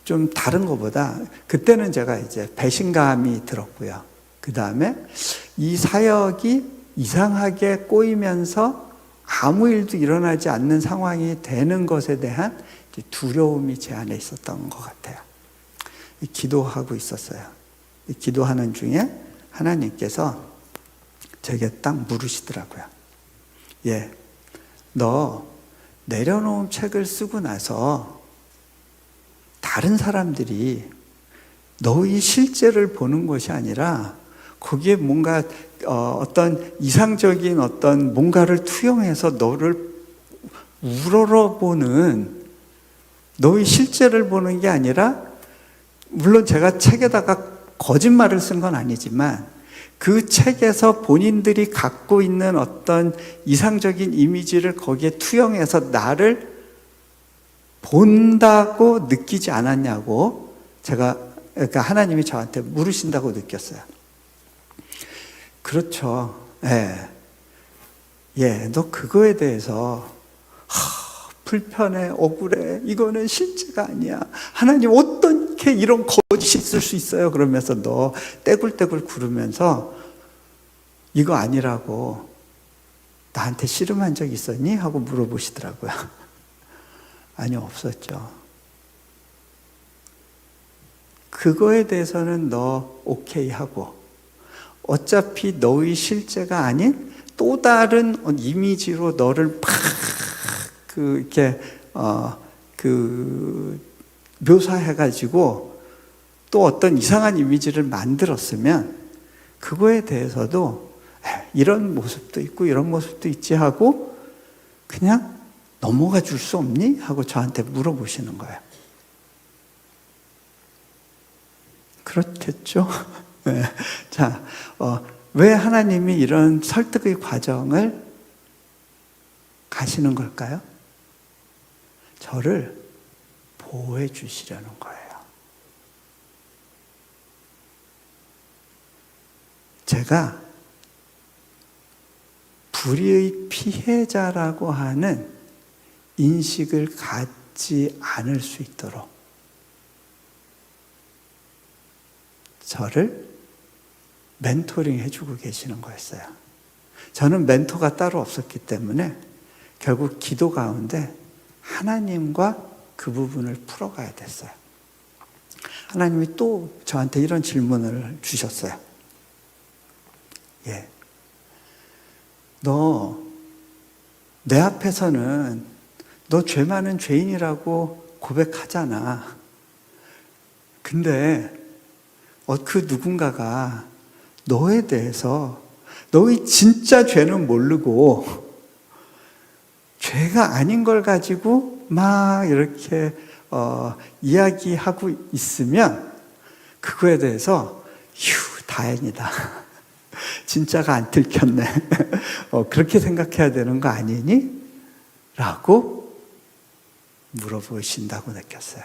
좀 다른 것보다 그때는 제가 이제 배신감이 들었고요. 그 다음에 이 사역이 이상하게 꼬이면서 아무 일도 일어나지 않는 상황이 되는 것에 대한 두려움이 제 안에 있었던 것 같아요. 기도하고 있었어요. 기도하는 중에 하나님께서 제게 딱 물으시더라고요. 예, 너 내려놓은 책을 쓰고 나서 다른 사람들이 너의 실제를 보는 것이 아니라 거기에 뭔가 어떤 이상적인 어떤 뭔가를 투영해서 너를 우러러보는, 너의 실제를 보는 게 아니라, 물론 제가 책에다가 거짓말을 쓴 건 아니지만 그 책에서 본인들이 갖고 있는 어떤 이상적인 이미지를 거기에 투영해서 나를 본다고 느끼지 않았냐고 그러니까 하나님이 저한테 물으신다고 느꼈어요. 그렇죠. 예. 예, 너 그거에 대해서 불편해, 억울해, 이거는 실제가 아니야. 하나님 어떻게 이런 거짓이 있을 수 있어요? 그러면서 너 떼굴떼굴 구르면서 이거 아니라고 나한테 씨름한 적 있었니? 하고 물어보시더라고요. 아니요, 없었죠. 그거에 대해서는 너 오케이 하고, 어차피 너의 실제가 아닌 또 다른 이미지로 너를 이렇게 묘사해가지고 또 어떤 이상한 이미지를 만들었으면 그거에 대해서도 이런 모습도 있고 이런 모습도 있지 하고 그냥 넘어가 줄 수 없니? 하고 저한테 물어보시는 거예요. 그렇겠죠? 네. 자, 왜 하나님이 이런 설득의 과정을 가시는 걸까요? 저를 보호해 주시려는 거예요. 제가 불의의 피해자라고 하는 인식을 갖지 않을 수 있도록 저를 멘토링 해주고 계시는 거였어요. 저는 멘토가 따로 없었기 때문에 결국 기도 가운데 하나님과 그 부분을 풀어가야 됐어요. 하나님이 또 저한테 이런 질문을 주셨어요. 예. 너 내 앞에서는 너 죄 많은 죄인이라고 고백하잖아. 근데 그 누군가가 너에 대해서 너의 진짜 죄는 모르고 죄가 아닌 걸 가지고 막 이렇게 이야기하고 있으면 그거에 대해서 휴, 다행이다. 진짜가 안 들켰네. 그렇게 생각해야 되는 거 아니니? 라고 물어보신다고 느꼈어요.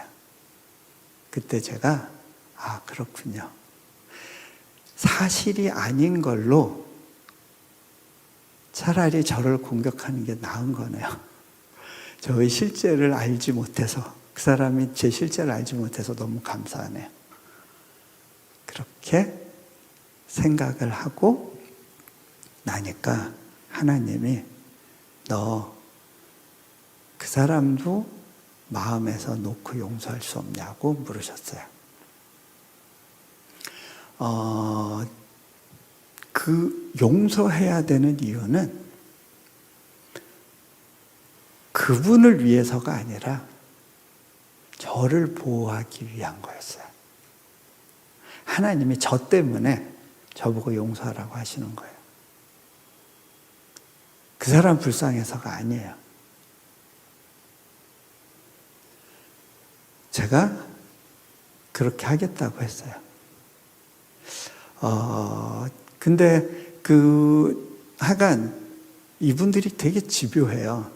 그때 제가 그렇군요. 사실이 아닌 걸로 차라리 저를 공격하는 게 나은 거네요. 저의 실제를 알지 못해서, 그 사람이 제 실제를 알지 못해서 너무 감사하네요. 그렇게 생각을 하고 나니까 하나님이 너 그 사람도 마음에서 놓고 용서할 수 없냐고 물으셨어요. 그 용서해야 되는 이유는 그분을 위해서가 아니라 저를 보호하기 위한 거였어요. 하나님이 저 때문에 저보고 용서하라고 하시는 거예요. 그 사람 불쌍해서가 아니에요. 제가 그렇게 하겠다고 했어요. 근데 하여간 이분들이 되게 집요해요.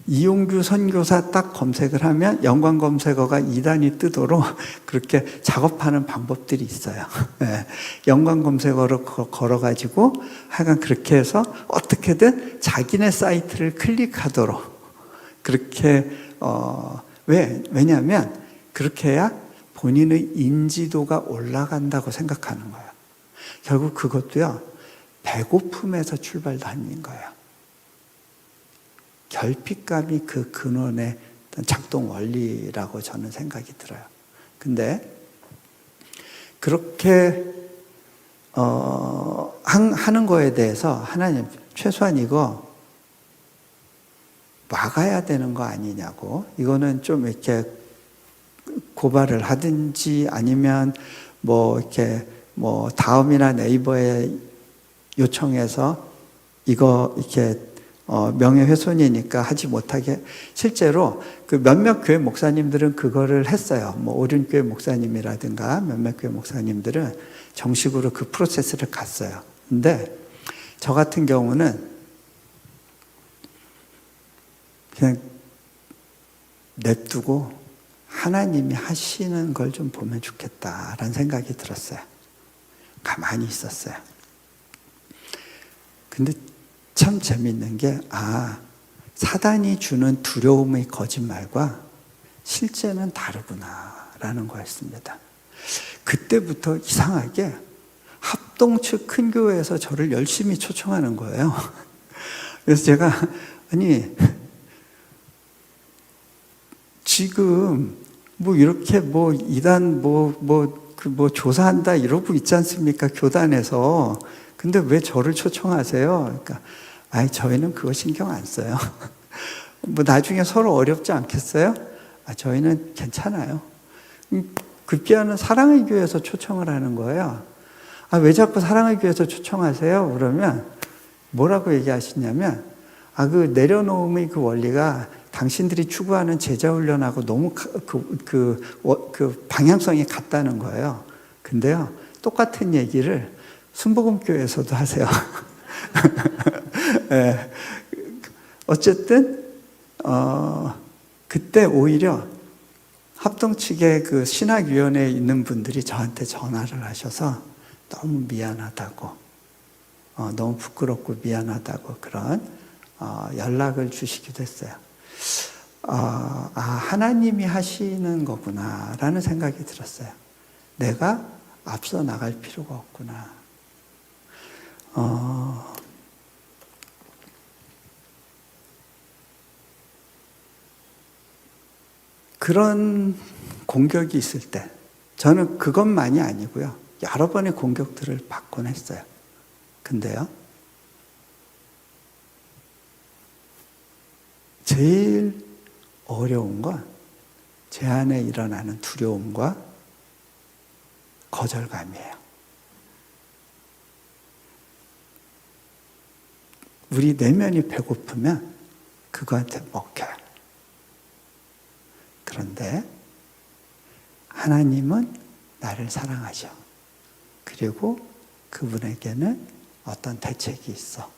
이용규 선교사 딱 검색을 하면 연관 검색어가 2단이 뜨도록 그렇게 작업하는 방법들이 있어요. 네. 연관 검색어로 걸어가지고 하여간 그렇게 해서 어떻게든 자기네 사이트를 클릭하도록 그렇게 왜냐하면 그렇게 해야 본인의 인지도가 올라간다고 생각하는 거예요. 결국 그것도요, 배고픔에서 출발하는 거예요. 결핍감이 그 근원의 작동 원리라고 저는 생각이 들어요. 근데 그렇게 하는 거에 대해서 하나님, 최소한 이거 막아야 되는 거 아니냐고, 이거는 좀 이렇게 고발을 하든지 아니면 이렇게 다음이나 네이버에 요청해서 이거 이렇게 명예훼손이니까 하지 못하게. 실제로 그 몇몇 교회 목사님들은 그거를 했어요. 오륜교회 목사님이라든가 몇몇 교회 목사님들은 정식으로 그 프로세스를 갔어요. 근데 저 같은 경우는 그냥 냅두고 하나님이 하시는 걸 좀 보면 좋겠다라는 생각이 들었어요. 가만히 있었어요. 근데 참 재밌는 게, 사단이 주는 두려움의 거짓말과 실제는 다르구나라는 거였습니다. 그때부터 이상하게 합동 측 큰 교회에서 저를 열심히 초청하는 거예요. 그래서 제가, 지금 이렇게 이단 조사한다 이러고 있지 않습니까? 교단에서. 근데 왜 저를 초청하세요? 그러니까, 저희는 그거 신경 안 써요. 나중에 서로 어렵지 않겠어요? 저희는 괜찮아요. 급기야는 사랑의 교회에서 초청을 하는 거예요. 왜 자꾸 사랑의 교회에서 초청하세요? 그러면 뭐라고 얘기하시냐면, 그 내려놓음의 그 원리가 당신들이 추구하는 제자훈련하고 너무 그 방향성이 같다는 거예요. 근데요, 똑같은 얘기를 순복음교회에서도 하세요. 네. 어쨌든 그때 오히려 합동 측의 그 신학위원회에 있는 분들이 저한테 전화를 하셔서 너무 미안하다고, 너무 부끄럽고 미안하다고 그런 연락을 주시기도 했어요. 하나님이 하시는 거구나라는 생각이 들었어요. 내가 앞서 나갈 필요가 없구나. 그런 공격이 있을 때 저는 그것만이 아니고요, 여러 번의 공격들을 받곤 했어요. 근데요, 제일 어려운 건 제 안에 일어나는 두려움과 거절감이에요. 우리 내면이 배고프면 그거한테 먹혀요. 그런데 하나님은 나를 사랑하죠. 그리고 그분에게는 어떤 대책이 있어.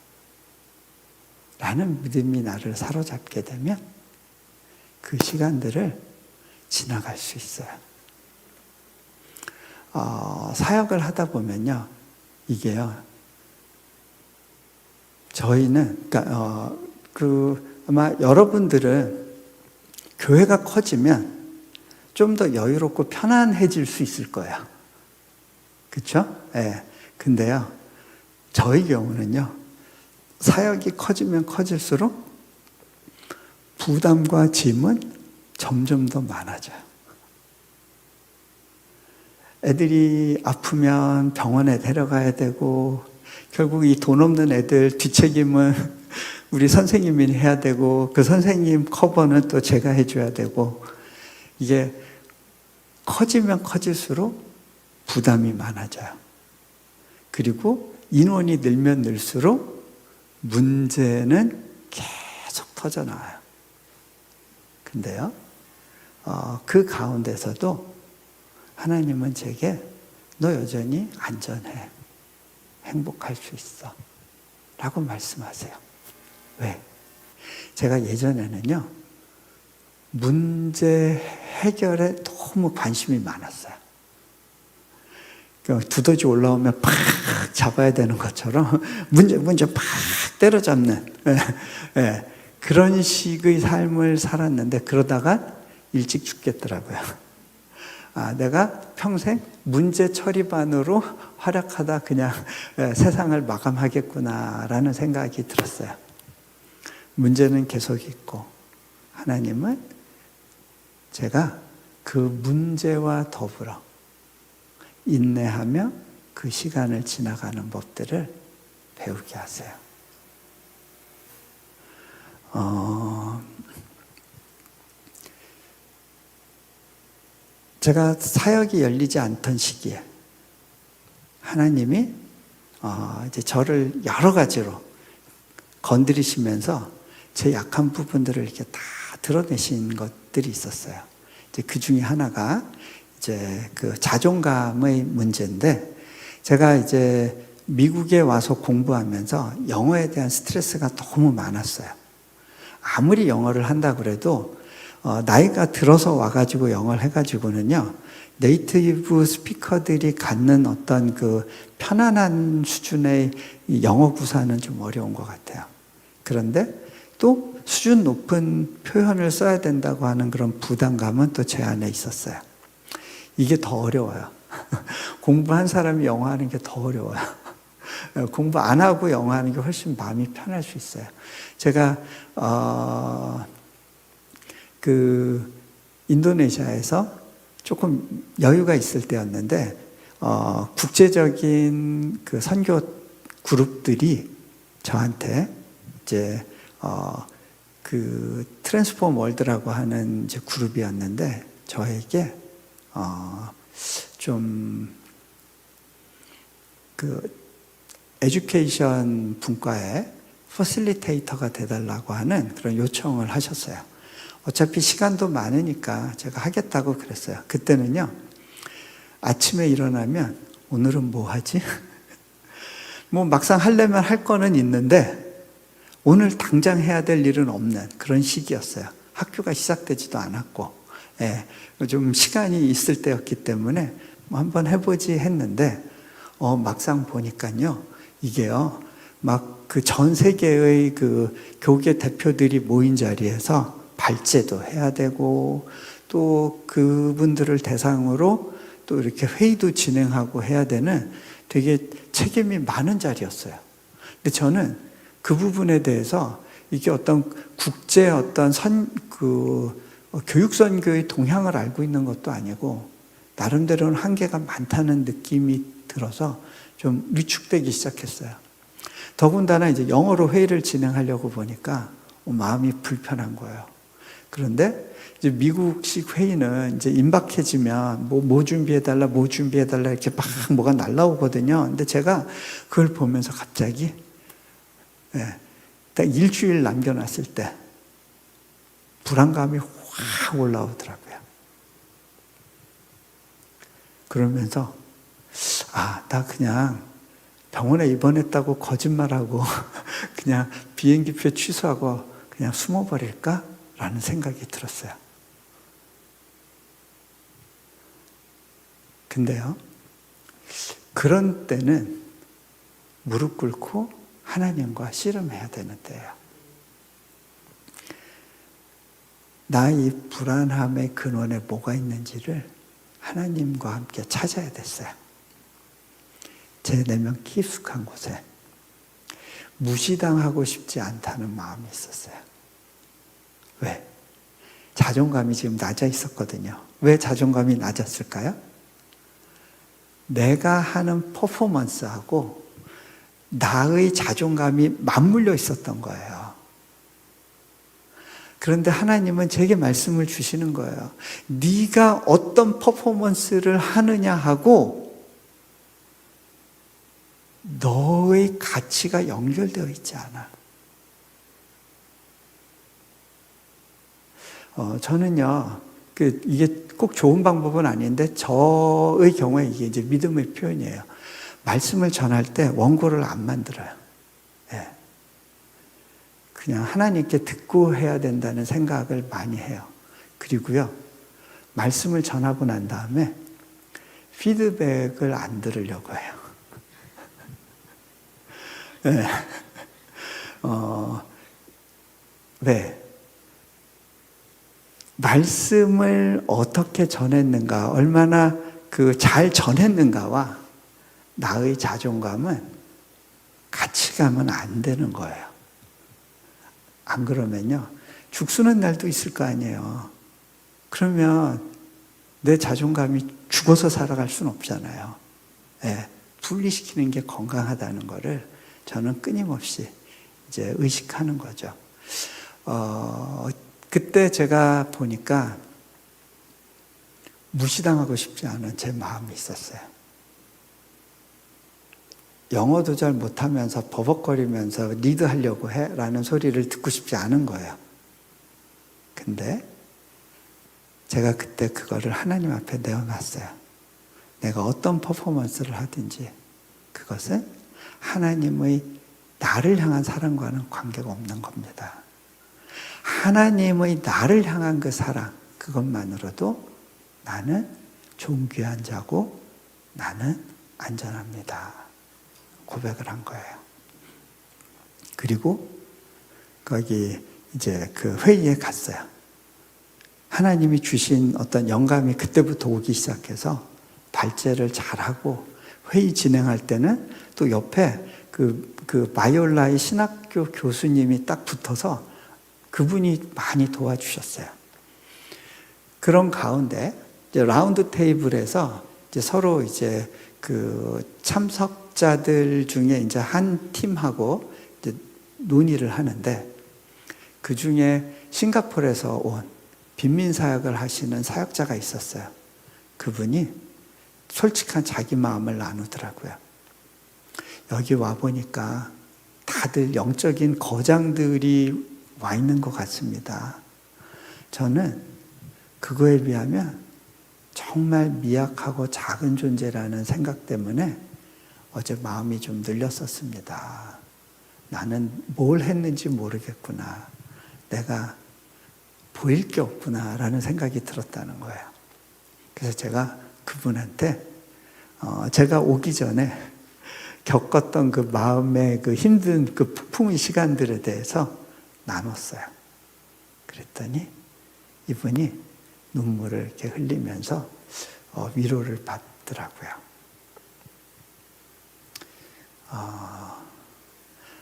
라는 믿음이 나를 사로잡게 되면 그 시간들을 지나갈 수 있어요. 사역을 하다 보면요, 이게요, 저희는, 아마 여러분들은 교회가 커지면 좀 더 여유롭고 편안해질 수 있을 거예요. 그렇죠? 네. 근데요, 저희 경우는요, 사역이 커지면 커질수록 부담과 짐은 점점 더 많아져요. 애들이 아프면 병원에 데려가야 되고, 결국 이 돈 없는 애들 뒷책임은 우리 선생님이 해야 되고, 그 선생님 커버는 또 제가 해줘야 되고, 이게 커지면 커질수록 부담이 많아져요. 그리고 인원이 늘면 늘수록 문제는 계속 터져나와요. 근데요, 그 가운데서도 하나님은 제게 너 여전히 안전해. 행복할 수 있어. 라고 말씀하세요. 왜? 제가 예전에는요, 문제 해결에 너무 관심이 많았어요. 두더지 올라오면 팍 잡아야 되는 것처럼 문제 팍 때려잡는 그런 식의 삶을 살았는데 그러다가 일찍 죽겠더라고요. 내가 평생 문제 처리반으로 활약하다 그냥 세상을 마감하겠구나라는 생각이 들었어요. 문제는 계속 있고 하나님은 제가 그 문제와 더불어 인내하며 그 시간을 지나가는 법들을 배우게 하세요. 제가 사역이 열리지 않던 시기에 하나님이 이제 저를 여러 가지로 건드리시면서 제 약한 부분들을 이렇게 다 드러내신 것들이 있었어요. 이제 그 중에 하나가 이제 그 자존감의 문제인데, 제가 이제 미국에 와서 공부하면서 영어에 대한 스트레스가 너무 많았어요. 아무리 영어를 한다 그래도 나이가 들어서 와가지고 영어를 해가지고는요, 네이티브 스피커들이 갖는 어떤 그 편안한 수준의 영어 구사는 좀 어려운 것 같아요. 그런데 또 수준 높은 표현을 써야 된다고 하는 그런 부담감은 또 제 안에 있었어요. 이게 더 어려워요. 공부한 사람이 영어 하는 게 더 어려워요. 공부 안 하고 영어 하는 게 훨씬 마음이 편할 수 있어요. 제가 그 인도네시아에서 조금 여유가 있을 때였는데 국제적인 그 선교 그룹들이 저한테 이제 그 트랜스폼 월드라고 하는 이제 그룹이었는데 저에게 좀 그 에듀케이션 분과의 퍼실리테이터가 돼달라고 하는 그런 요청을 하셨어요. 어차피 시간도 많으니까 제가 하겠다고 그랬어요. 그때는요, 아침에 일어나면 오늘은 뭐 하지? 뭐 막상 하려면 할 거는 있는데 오늘 당장 해야 될 일은 없는 그런 시기였어요. 학교가 시작되지도 않았고, 좀 시간이 있을 때였기 때문에 뭐 한번 해보지 했는데, 막상 보니까요, 이게요, 막 그 전 세계의 그 교계 대표들이 모인 자리에서 발제도 해야 되고, 또 그분들을 대상으로 또 이렇게 회의도 진행하고 해야 되는 되게 책임이 많은 자리였어요. 근데 저는 그 부분에 대해서 이게 어떤 국제 어떤 교육선교의 동향을 알고 있는 것도 아니고, 나름대로는 한계가 많다는 느낌이 들어서 좀 위축되기 시작했어요. 더군다나 이제 영어로 회의를 진행하려고 보니까 마음이 불편한 거예요. 그런데 이제 미국식 회의는 이제 임박해지면 뭐 준비해달라, 뭐 준비해달라 이렇게 막 뭐가 날라오거든요. 근데 제가 그걸 보면서 갑자기 딱 일주일 남겨놨을 때 불안감이 확 올라오더라고요. 그러면서 나 그냥 병원에 입원했다고 거짓말하고 그냥 비행기표 취소하고 그냥 숨어버릴까? 라는 생각이 들었어요. 근데요, 그런 때는 무릎 꿇고 하나님과 씨름해야 되는 때예요. 나의 불안함의 근원에 뭐가 있는지를 하나님과 함께 찾아야 됐어요. 제 내면 깊숙한 곳에 무시당하고 싶지 않다는 마음이 있었어요. 왜? 자존감이 지금 낮아 있었거든요. 왜 자존감이 낮았을까요? 내가 하는 퍼포먼스하고 나의 자존감이 맞물려 있었던 거예요. 그런데 하나님은 제게 말씀을 주시는 거예요. 네가 어떤 퍼포먼스를 하느냐 하고 너의 가치가 연결되어 있지 않아. 저는요, 이게 꼭 좋은 방법은 아닌데, 저의 경우에 이게 이제 믿음의 표현이에요. 말씀을 전할 때 원고를 안 만들어요. 그냥 하나님께 듣고 해야 된다는 생각을 많이 해요. 그리고요, 말씀을 전하고 난 다음에 피드백을 안 들으려고 해요. 네. 왜? 말씀을 어떻게 전했는가, 얼마나 잘 전했는가와 나의 자존감은 같이 가면 안 되는 거예요. 안 그러면요, 죽쓰는 날도 있을 거 아니에요. 그러면 내 자존감이 죽어서 살아갈 수는 없잖아요. 네, 분리시키는 게 건강하다는 거를 저는 끊임없이 이제 의식하는 거죠. 그때 제가 보니까 무시당하고 싶지 않은 제 마음이 있었어요. 영어도 잘 못하면서 버벅거리면서 리드하려고 해? 라는 소리를 듣고 싶지 않은 거예요. 근데 제가 그때 그거를 하나님 앞에 내어놨어요. 내가 어떤 퍼포먼스를 하든지 그것은 하나님의 나를 향한 사랑과는 관계가 없는 겁니다. 하나님의 나를 향한 그 사랑, 그것만으로도 나는 존귀한 자고 나는 안전합니다. 고백을 한 거예요. 그리고 거기 이제 그 회의에 갔어요. 하나님이 주신 어떤 영감이 그때부터 오기 시작해서 발제를 잘하고 회의 진행할 때는 또 옆에 그 바이올라의 신학교 교수님이 딱 붙어서 그분이 많이 도와주셨어요. 그런 가운데 이제 라운드 테이블에서 이제 서로 이제 그 참석자들 중에 이제 한 팀하고 이제 논의를 하는데, 그 중에 싱가포르에서 온 빈민 사역을 하시는 사역자가 있었어요. 그분이 솔직한 자기 마음을 나누더라고요. 여기 와 보니까 다들 영적인 거장들이 와 있는 것 같습니다. 저는 그거에 비하면 정말 미약하고 작은 존재라는 생각 때문에 어제 마음이 좀 눌렸었습니다. 나는 뭘 했는지 모르겠구나. 내가 보일 게 없구나 라는 생각이 들었다는 거예요. 그래서 제가 그분한테 제가 오기 전에 겪었던 그 마음의 그 힘든 그 폭풍의 시간들에 대해서 나눴어요. 그랬더니 이분이 눈물을 이렇게 흘리면서 위로를 받더라고요.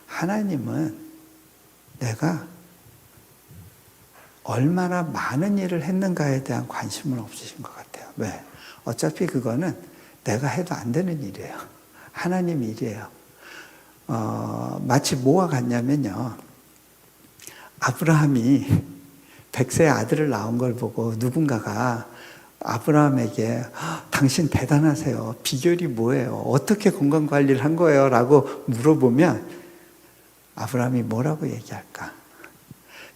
하나님은 내가 얼마나 많은 일을 했는가에 대한 관심은 없으신 것 같아요. 왜? 어차피 그거는 내가 해도 안 되는 일이에요. 하나님 일이에요. 마치 뭐와 같냐면요, 아브라함이 100세의 아들을 낳은 걸 보고 누군가가 아브라함에게 당신 대단하세요. 비결이 뭐예요? 어떻게 건강관리를 한 거예요? 라고 물어보면 아브라함이 뭐라고 얘기할까?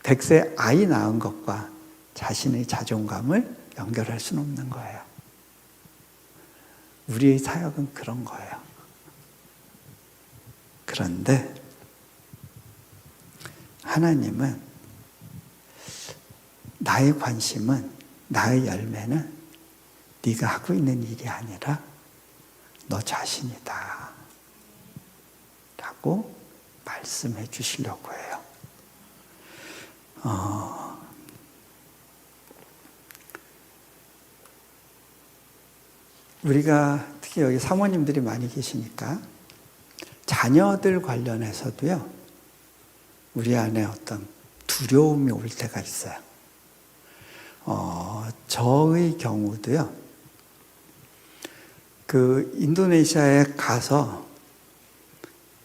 100세 아이 낳은 것과 자신의 자존감을 연결할 수는 없는 거예요. 우리의 사역은 그런 거예요. 그런데 하나님은 나의 관심은, 나의 열매는 네가 하고 있는 일이 아니라 너 자신이다 라고 말씀해 주시려고 해요. 우리가 특히 여기 사모님들이 많이 계시니까 자녀들 관련해서도요, 우리 안에 어떤 두려움이 올 때가 있어요. 저의 경우도요, 그 인도네시아에 가서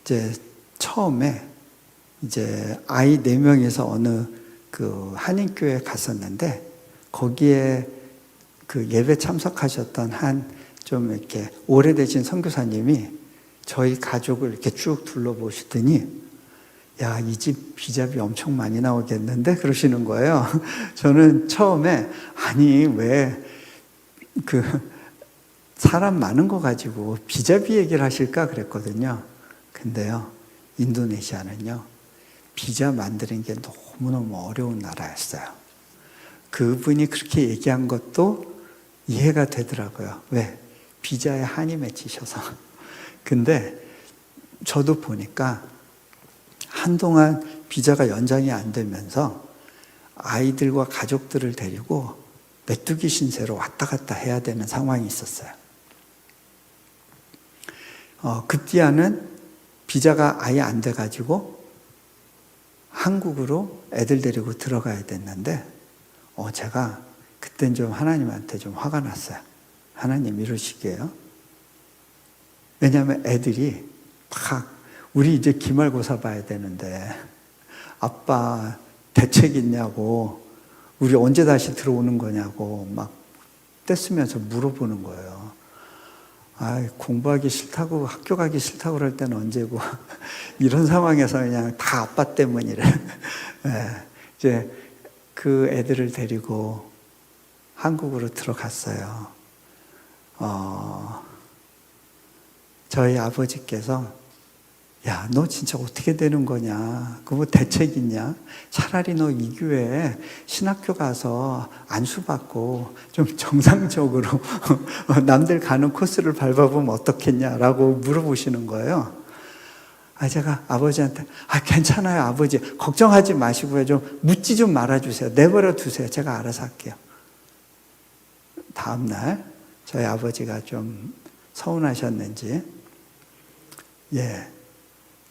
이제 처음에 이제 아이 4명에서 어느 그 한인교회에 갔었는데, 거기에 그 예배 참석하셨던 한 좀 이렇게 오래되신 선교사님이 저희 가족을 이렇게 쭉 둘러보시더니, 야, 이 집 비자비 엄청 많이 나오겠는데? 그러시는 거예요. 저는 처음에, 아니, 왜 그 사람 많은 거 가지고 비자비 얘기를 하실까 그랬거든요. 근데요, 인도네시아는요, 비자 만드는 게 너무너무 어려운 나라였어요. 그분이 그렇게 얘기한 것도 이해가 되더라고요. 왜? 비자에 한이 맺히셔서. 근데 저도 보니까 한동안 비자가 연장이 안 되면서 아이들과 가족들을 데리고 메뚜기 신세로 왔다 갔다 해야 되는 상황이 있었어요. 급기야는 비자가 아예 안 돼가지고 한국으로 애들 데리고 들어가야 됐는데 제가 그땐 좀 하나님한테 좀 화가 났어요. 하나님 이러시게요. 왜냐하면 애들이 막 우리 이제 기말고사 봐야 되는데 아빠 대책 있냐고, 우리 언제 다시 들어오는 거냐고 막 떼쓰면서 물어보는 거예요. 공부하기 싫다고, 학교 가기 싫다고 그럴 때는 언제고 이런 상황에서 그냥 다 아빠 때문이래. 이제 그 애들을 데리고 한국으로 들어갔어요. 저희 아버지께서 야, 너 진짜 어떻게 되는 거냐? 그 뭐 대책 있냐? 차라리 너 이 교회에 신학교 가서 안수받고 좀 정상적으로 남들 가는 코스를 밟아보면 어떻겠냐라고 물어보시는 거예요. 제가 아버지한테 괜찮아요 아버지, 걱정하지 마시고요, 좀 묻지 좀 말아주세요, 내버려 두세요, 제가 알아서 할게요. 다음날 저희 아버지가 좀 서운하셨는지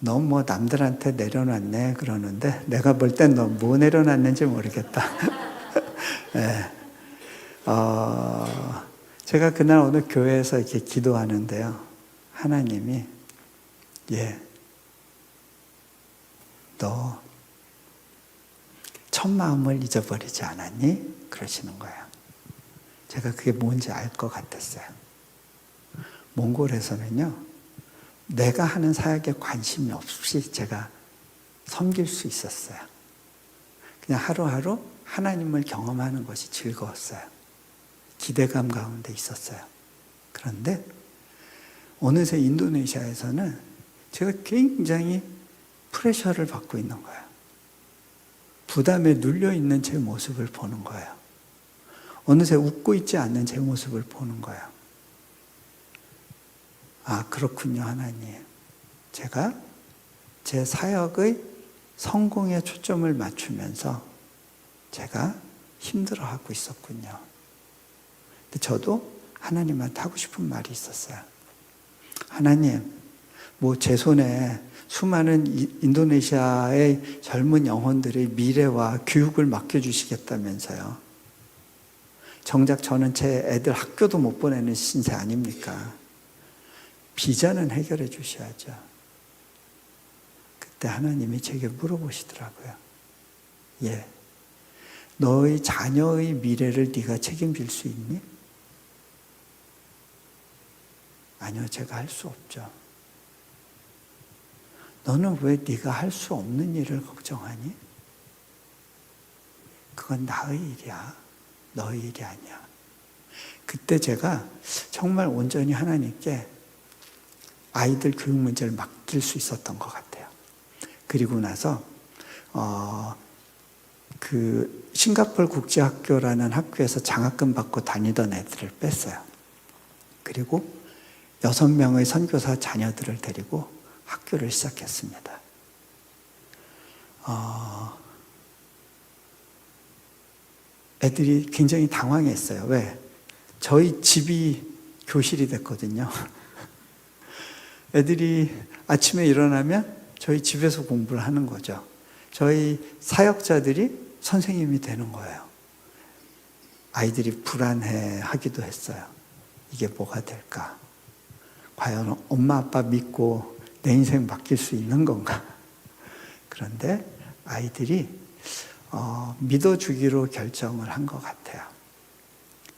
너 뭐 남들한테 내려놨네 그러는데 내가 볼 땐 너 뭐 내려놨는지 모르겠다. 제가 그날 오늘 교회에서 이렇게 기도하는데요, 하나님이 너 첫 마음을 잊어버리지 않았니? 그러시는 거예요. 제가 그게 뭔지 알 것 같았어요. 몽골에서는요, 내가 하는 사역에 관심이 없이 제가 섬길 수 있었어요. 그냥 하루하루 하나님을 경험하는 것이 즐거웠어요. 기대감 가운데 있었어요. 그런데 어느새 인도네시아에서는 제가 굉장히 프레셔를 받고 있는 거예요. 부담에 눌려있는 제 모습을 보는 거예요. 어느새 웃고 있지 않는 제 모습을 보는 거예요. 그렇군요, 하나님. 제가 제 사역의 성공에 초점을 맞추면서 제가 힘들어하고 있었군요. 근데 저도 하나님한테 하고 싶은 말이 있었어요. 하나님, 제 손에 수많은 인도네시아의 젊은 영혼들의 미래와 교육을 맡겨주시겠다면서요. 정작 저는 제 애들 학교도 못 보내는 신세 아닙니까? 비자는 해결해 주셔야죠. 그때 하나님이 제게 물어보시더라고요. 너의 자녀의 미래를 네가 책임질 수 있니? 아니요, 제가 할 수 없죠. 너는 왜 네가 할 수 없는 일을 걱정하니? 그건 나의 일이야. 너의 일이 아니야. 그때 제가 정말 온전히 하나님께 아이들 교육 문제를 맡길 수 있었던 것 같아요. 그리고 나서 그 싱가포르 국제학교라는 학교에서 장학금 받고 다니던 애들을 뺐어요. 그리고 6명의 선교사 자녀들을 데리고 학교를 시작했습니다. 애들이 굉장히 당황했어요. 왜? 저희 집이 교실이 됐거든요. 애들이 아침에 일어나면 저희 집에서 공부를 하는 거죠. 저희 사역자들이 선생님이 되는 거예요. 아이들이 불안해하기도 했어요. 이게 뭐가 될까? 과연 엄마 아빠 믿고 내 인생 맡길 수 있는 건가? 그런데 아이들이 믿어주기로 결정을 한 것 같아요.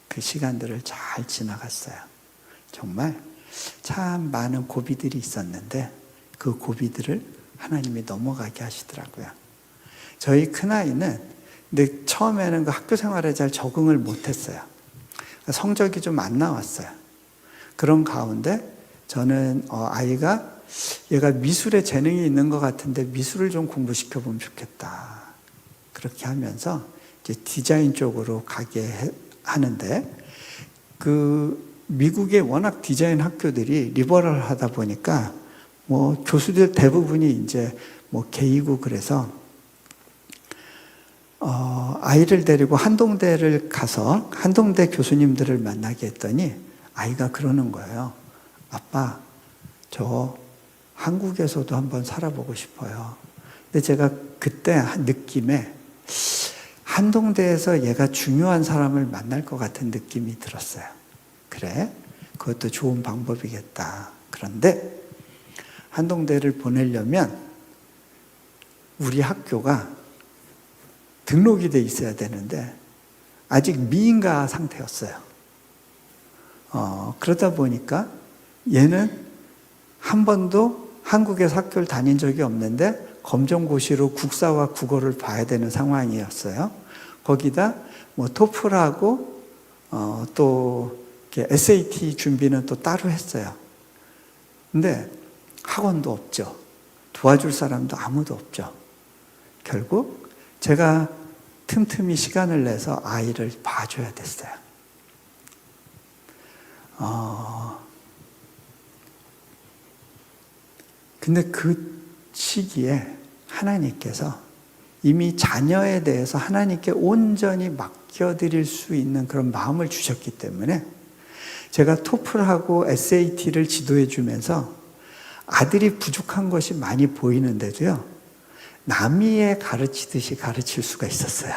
그 시간들을 잘 지나갔어요. 정말 참 많은 고비들이 있었는데 그 고비들을 하나님이 넘어가게 하시더라고요. 저희 큰아이는 근데 처음에는 그 학교 생활에 잘 적응을 못했어요. 성적이 좀 안 나왔어요. 그런 가운데 저는 아이가 얘가 미술에 재능이 있는 것 같은데 미술을 좀 공부시켜 보면 좋겠다. 그렇게 하면서 이제 디자인 쪽으로 가게 하는데, 그 미국의 워낙 디자인 학교들이 리버럴하다 보니까 뭐 교수들 대부분이 이제 뭐 게이고, 그래서 아이를 데리고 한동대를 가서 한동대 교수님들을 만나게 했더니 아이가 그러는 거예요. 아빠, 저 한국에서도 한번 살아보고 싶어요. 근데 제가 그때 한 느낌에 한동대에서 얘가 중요한 사람을 만날 것 같은 느낌이 들었어요. 그래, 그것도 좋은 방법이겠다. 그런데 한동대를 보내려면 우리 학교가 등록이 돼 있어야 되는데 아직 미인가 상태였어요. 그러다 보니까 얘는 한 번도 한국에서 학교를 다닌 적이 없는데 검정고시로 국사와 국어를 봐야 되는 상황이었어요. 거기다 뭐 토플하고 또 SAT 준비는 또 따로 했어요. 근데 학원도 없죠. 도와줄 사람도 아무도 없죠. 결국 제가 틈틈이 시간을 내서 아이를 봐줘야 됐어요. 근데 그 시기에 하나님께서 이미 자녀에 대해서 하나님께 온전히 맡겨드릴 수 있는 그런 마음을 주셨기 때문에 제가 토플하고 SAT를 지도해 주면서 아들이 부족한 것이 많이 보이는데도요, 남이에 가르치듯이 가르칠 수가 있었어요.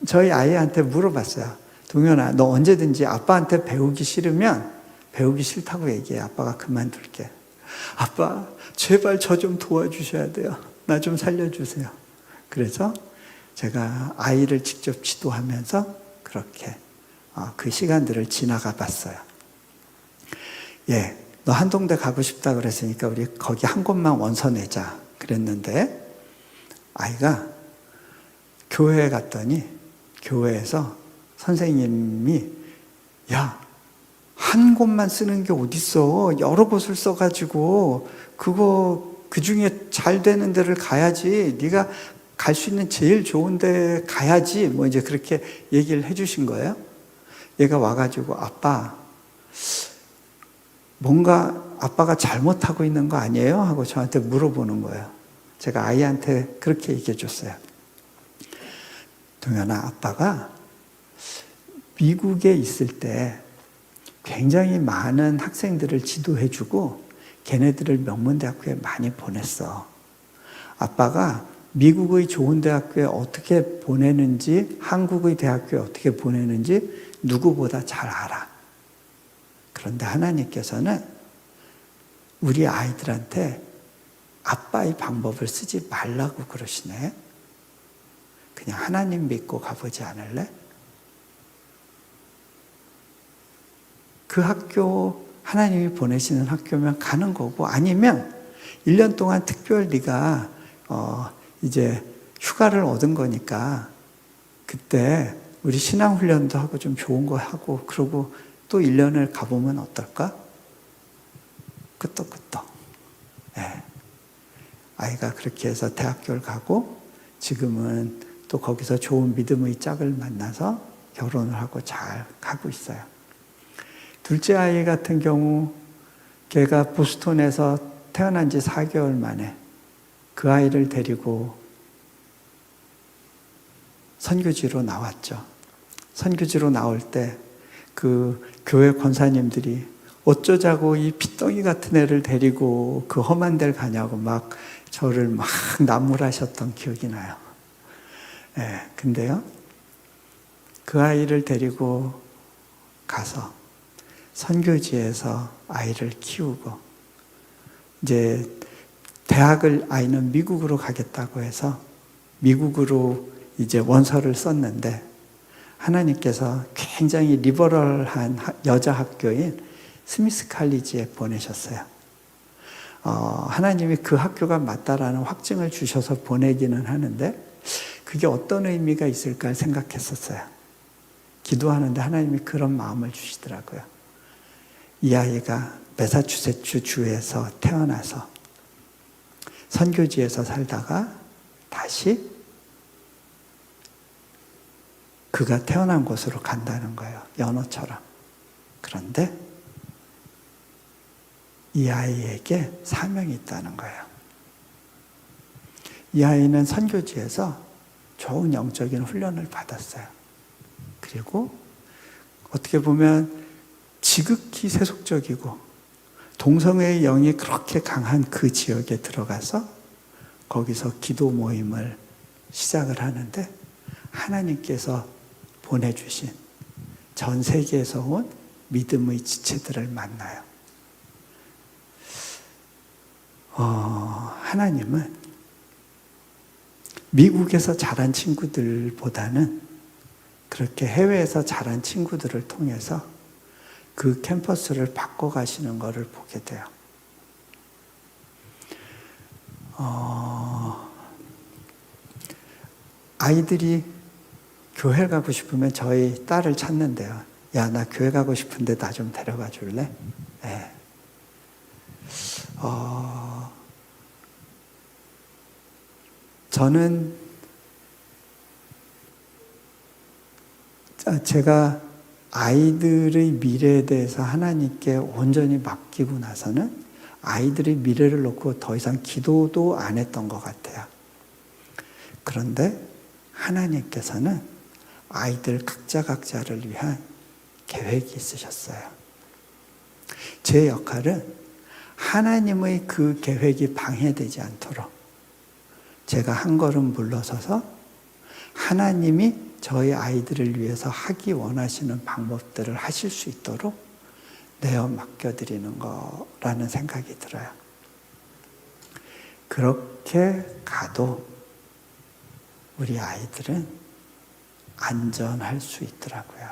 저희 아이한테 물어봤어요. 동현아, 너 언제든지 아빠한테 배우기 싫으면 배우기 싫다고 얘기해. 아빠가 그만둘게. 아빠, 제발 저 좀 도와주셔야 돼요. 나 좀 살려주세요. 그래서 제가 아이를 직접 지도하면서 그렇게 그 시간들을 지나가 봤어요. 예, 너 한동대 가고 싶다 그랬으니까 우리 거기 한 곳만 원서 내자 그랬는데, 아이가 교회에 갔더니 교회에서 선생님이 야, 한 곳만 쓰는 게 어딨어. 여러 곳을 써가지고 그 중에 잘 되는 데를 가야지. 네가 갈 수 있는 제일 좋은 데 가야지. 뭐 이제 그렇게 얘기를 해주신 거예요. 얘가 와가지고 아빠, 뭔가 아빠가 잘못하고 있는 거 아니에요? 하고 저한테 물어보는 거예요. 제가 아이한테 그렇게 얘기해 줬어요. 동현아, 아빠가 미국에 있을 때 굉장히 많은 학생들을 지도해주고 걔네들을 명문대학교에 많이 보냈어. 아빠가 미국의 좋은 대학교에 어떻게 보내는지, 한국의 대학교에 어떻게 보내는지 누구보다 잘 알아. 그런데 하나님께서는 우리 아이들한테 아빠의 방법을 쓰지 말라고 그러시네. 그냥 하나님 믿고 가보지 않을래? 그 학교 하나님이 보내시는 학교면 가는 거고, 아니면 1년 동안 특별 네가 이제 휴가를 얻은 거니까 그때 우리 신앙훈련도 하고 좀 좋은 거 하고 그러고 또 1년을 가보면 어떨까? 끄떡끄떡. 네. 아이가 그렇게 해서 대학교를 가고 지금은 또 거기서 좋은 믿음의 짝을 만나서 결혼을 하고 잘 가고 있어요. 둘째 아이 같은 경우 걔가 보스턴에서 태어난 지 4개월 만에 그 아이를 데리고 선교지로 나왔죠. 선교지로 나올 때 그 교회 권사님들이 어쩌자고 이 핏덩이 같은 애를 데리고 그 험한 데를 가냐고 막 저를 막 난무라셨던 기억이 나요. 네, 근데요, 그 아이를 데리고 가서 선교지에서 아이를 키우고 이제 대학을 아이는 미국으로 가겠다고 해서 미국으로 이제 원서를 썼는데 하나님께서 굉장히 리버럴한 여자 학교인 스미스 칼리지에 보내셨어요. 하나님이 그 학교가 맞다라는 확증을 주셔서 보내기는 하는데 그게 어떤 의미가 있을까 생각했었어요. 기도하는데 하나님이 그런 마음을 주시더라고요. 이 아이가 매사추세츠 주에서 태어나서 선교지에서 살다가 다시 그가 태어난 곳으로 간다는 거예요. 연호처럼. 그런데 이 아이에게 사명이 있다는 거예요. 이 아이는 선교지에서 좋은 영적인 훈련을 받았어요. 그리고 어떻게 보면 지극히 세속적이고 동성애의 영이 그렇게 강한 그 지역에 들어가서 거기서 기도 모임을 시작을 하는데 하나님께서 보내주신 전 세계에서 온 믿음의 지체들을 만나요. 하나님은 미국에서 자란 친구들보다는 그렇게 해외에서 자란 친구들을 통해서 그 캠퍼스를 바꿔가시는 것을 보게 돼요. 아이들이 교회 가고 싶으면 저희 딸을 찾는데요. 야, 나 교회 가고 싶은데 나 좀 데려가 줄래? 네. 저는 제가 아이들의 미래에 대해서 하나님께 온전히 맡기고 나서는 아이들의 미래를 놓고 더 이상 기도도 안 했던 것 같아요. 그런데 하나님께서는 아이들 각자를 위한 계획이 있으셨어요. 제 역할은 하나님의 그 계획이 방해되지 않도록 제가 한 걸음 물러서서 하나님이 저희 아이들을 위해서 하기 원하시는 방법들을 하실 수 있도록 내어 맡겨드리는 거라는 생각이 들어요. 그렇게 가도 우리 아이들은 안전할 수 있더라고요.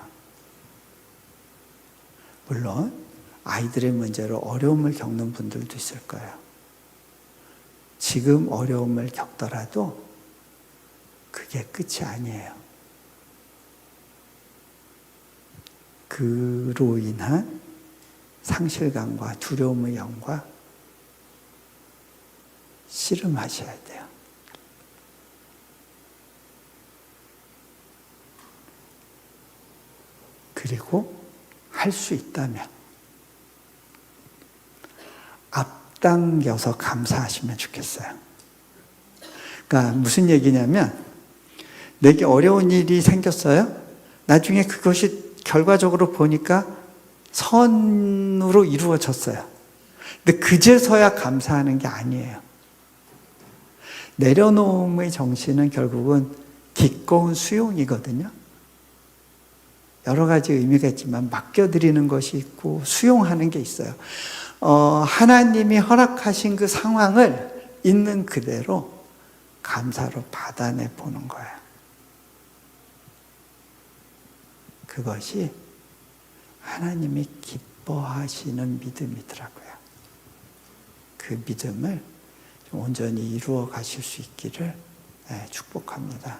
물론 아이들의 문제로 어려움을 겪는 분들도 있을 거예요. 지금 어려움을 겪더라도 그게 끝이 아니에요. 그로 인한 상실감과 두려움의 영과 씨름하셔야 돼요. 그리고 할 수 있다면 앞당겨서 감사하시면 좋겠어요. 그러니까 무슨 얘기냐면 내게 어려운 일이 생겼어요. 나중에 그것이 결과적으로 보니까 선으로 이루어졌어요. 근데 그제서야 감사하는 게 아니에요. 내려놓음의 정신은 결국은 기꺼운 수용이거든요. 여러 가지 의미가 있지만 맡겨드리는 것이 있고 수용하는 게 있어요. 하나님이 허락하신 그 상황을 있는 그대로 감사로 받아내 보는 거예요. 그것이 하나님이 기뻐하시는 믿음이더라고요. 그 믿음을 온전히 이루어 가실 수 있기를 축복합니다.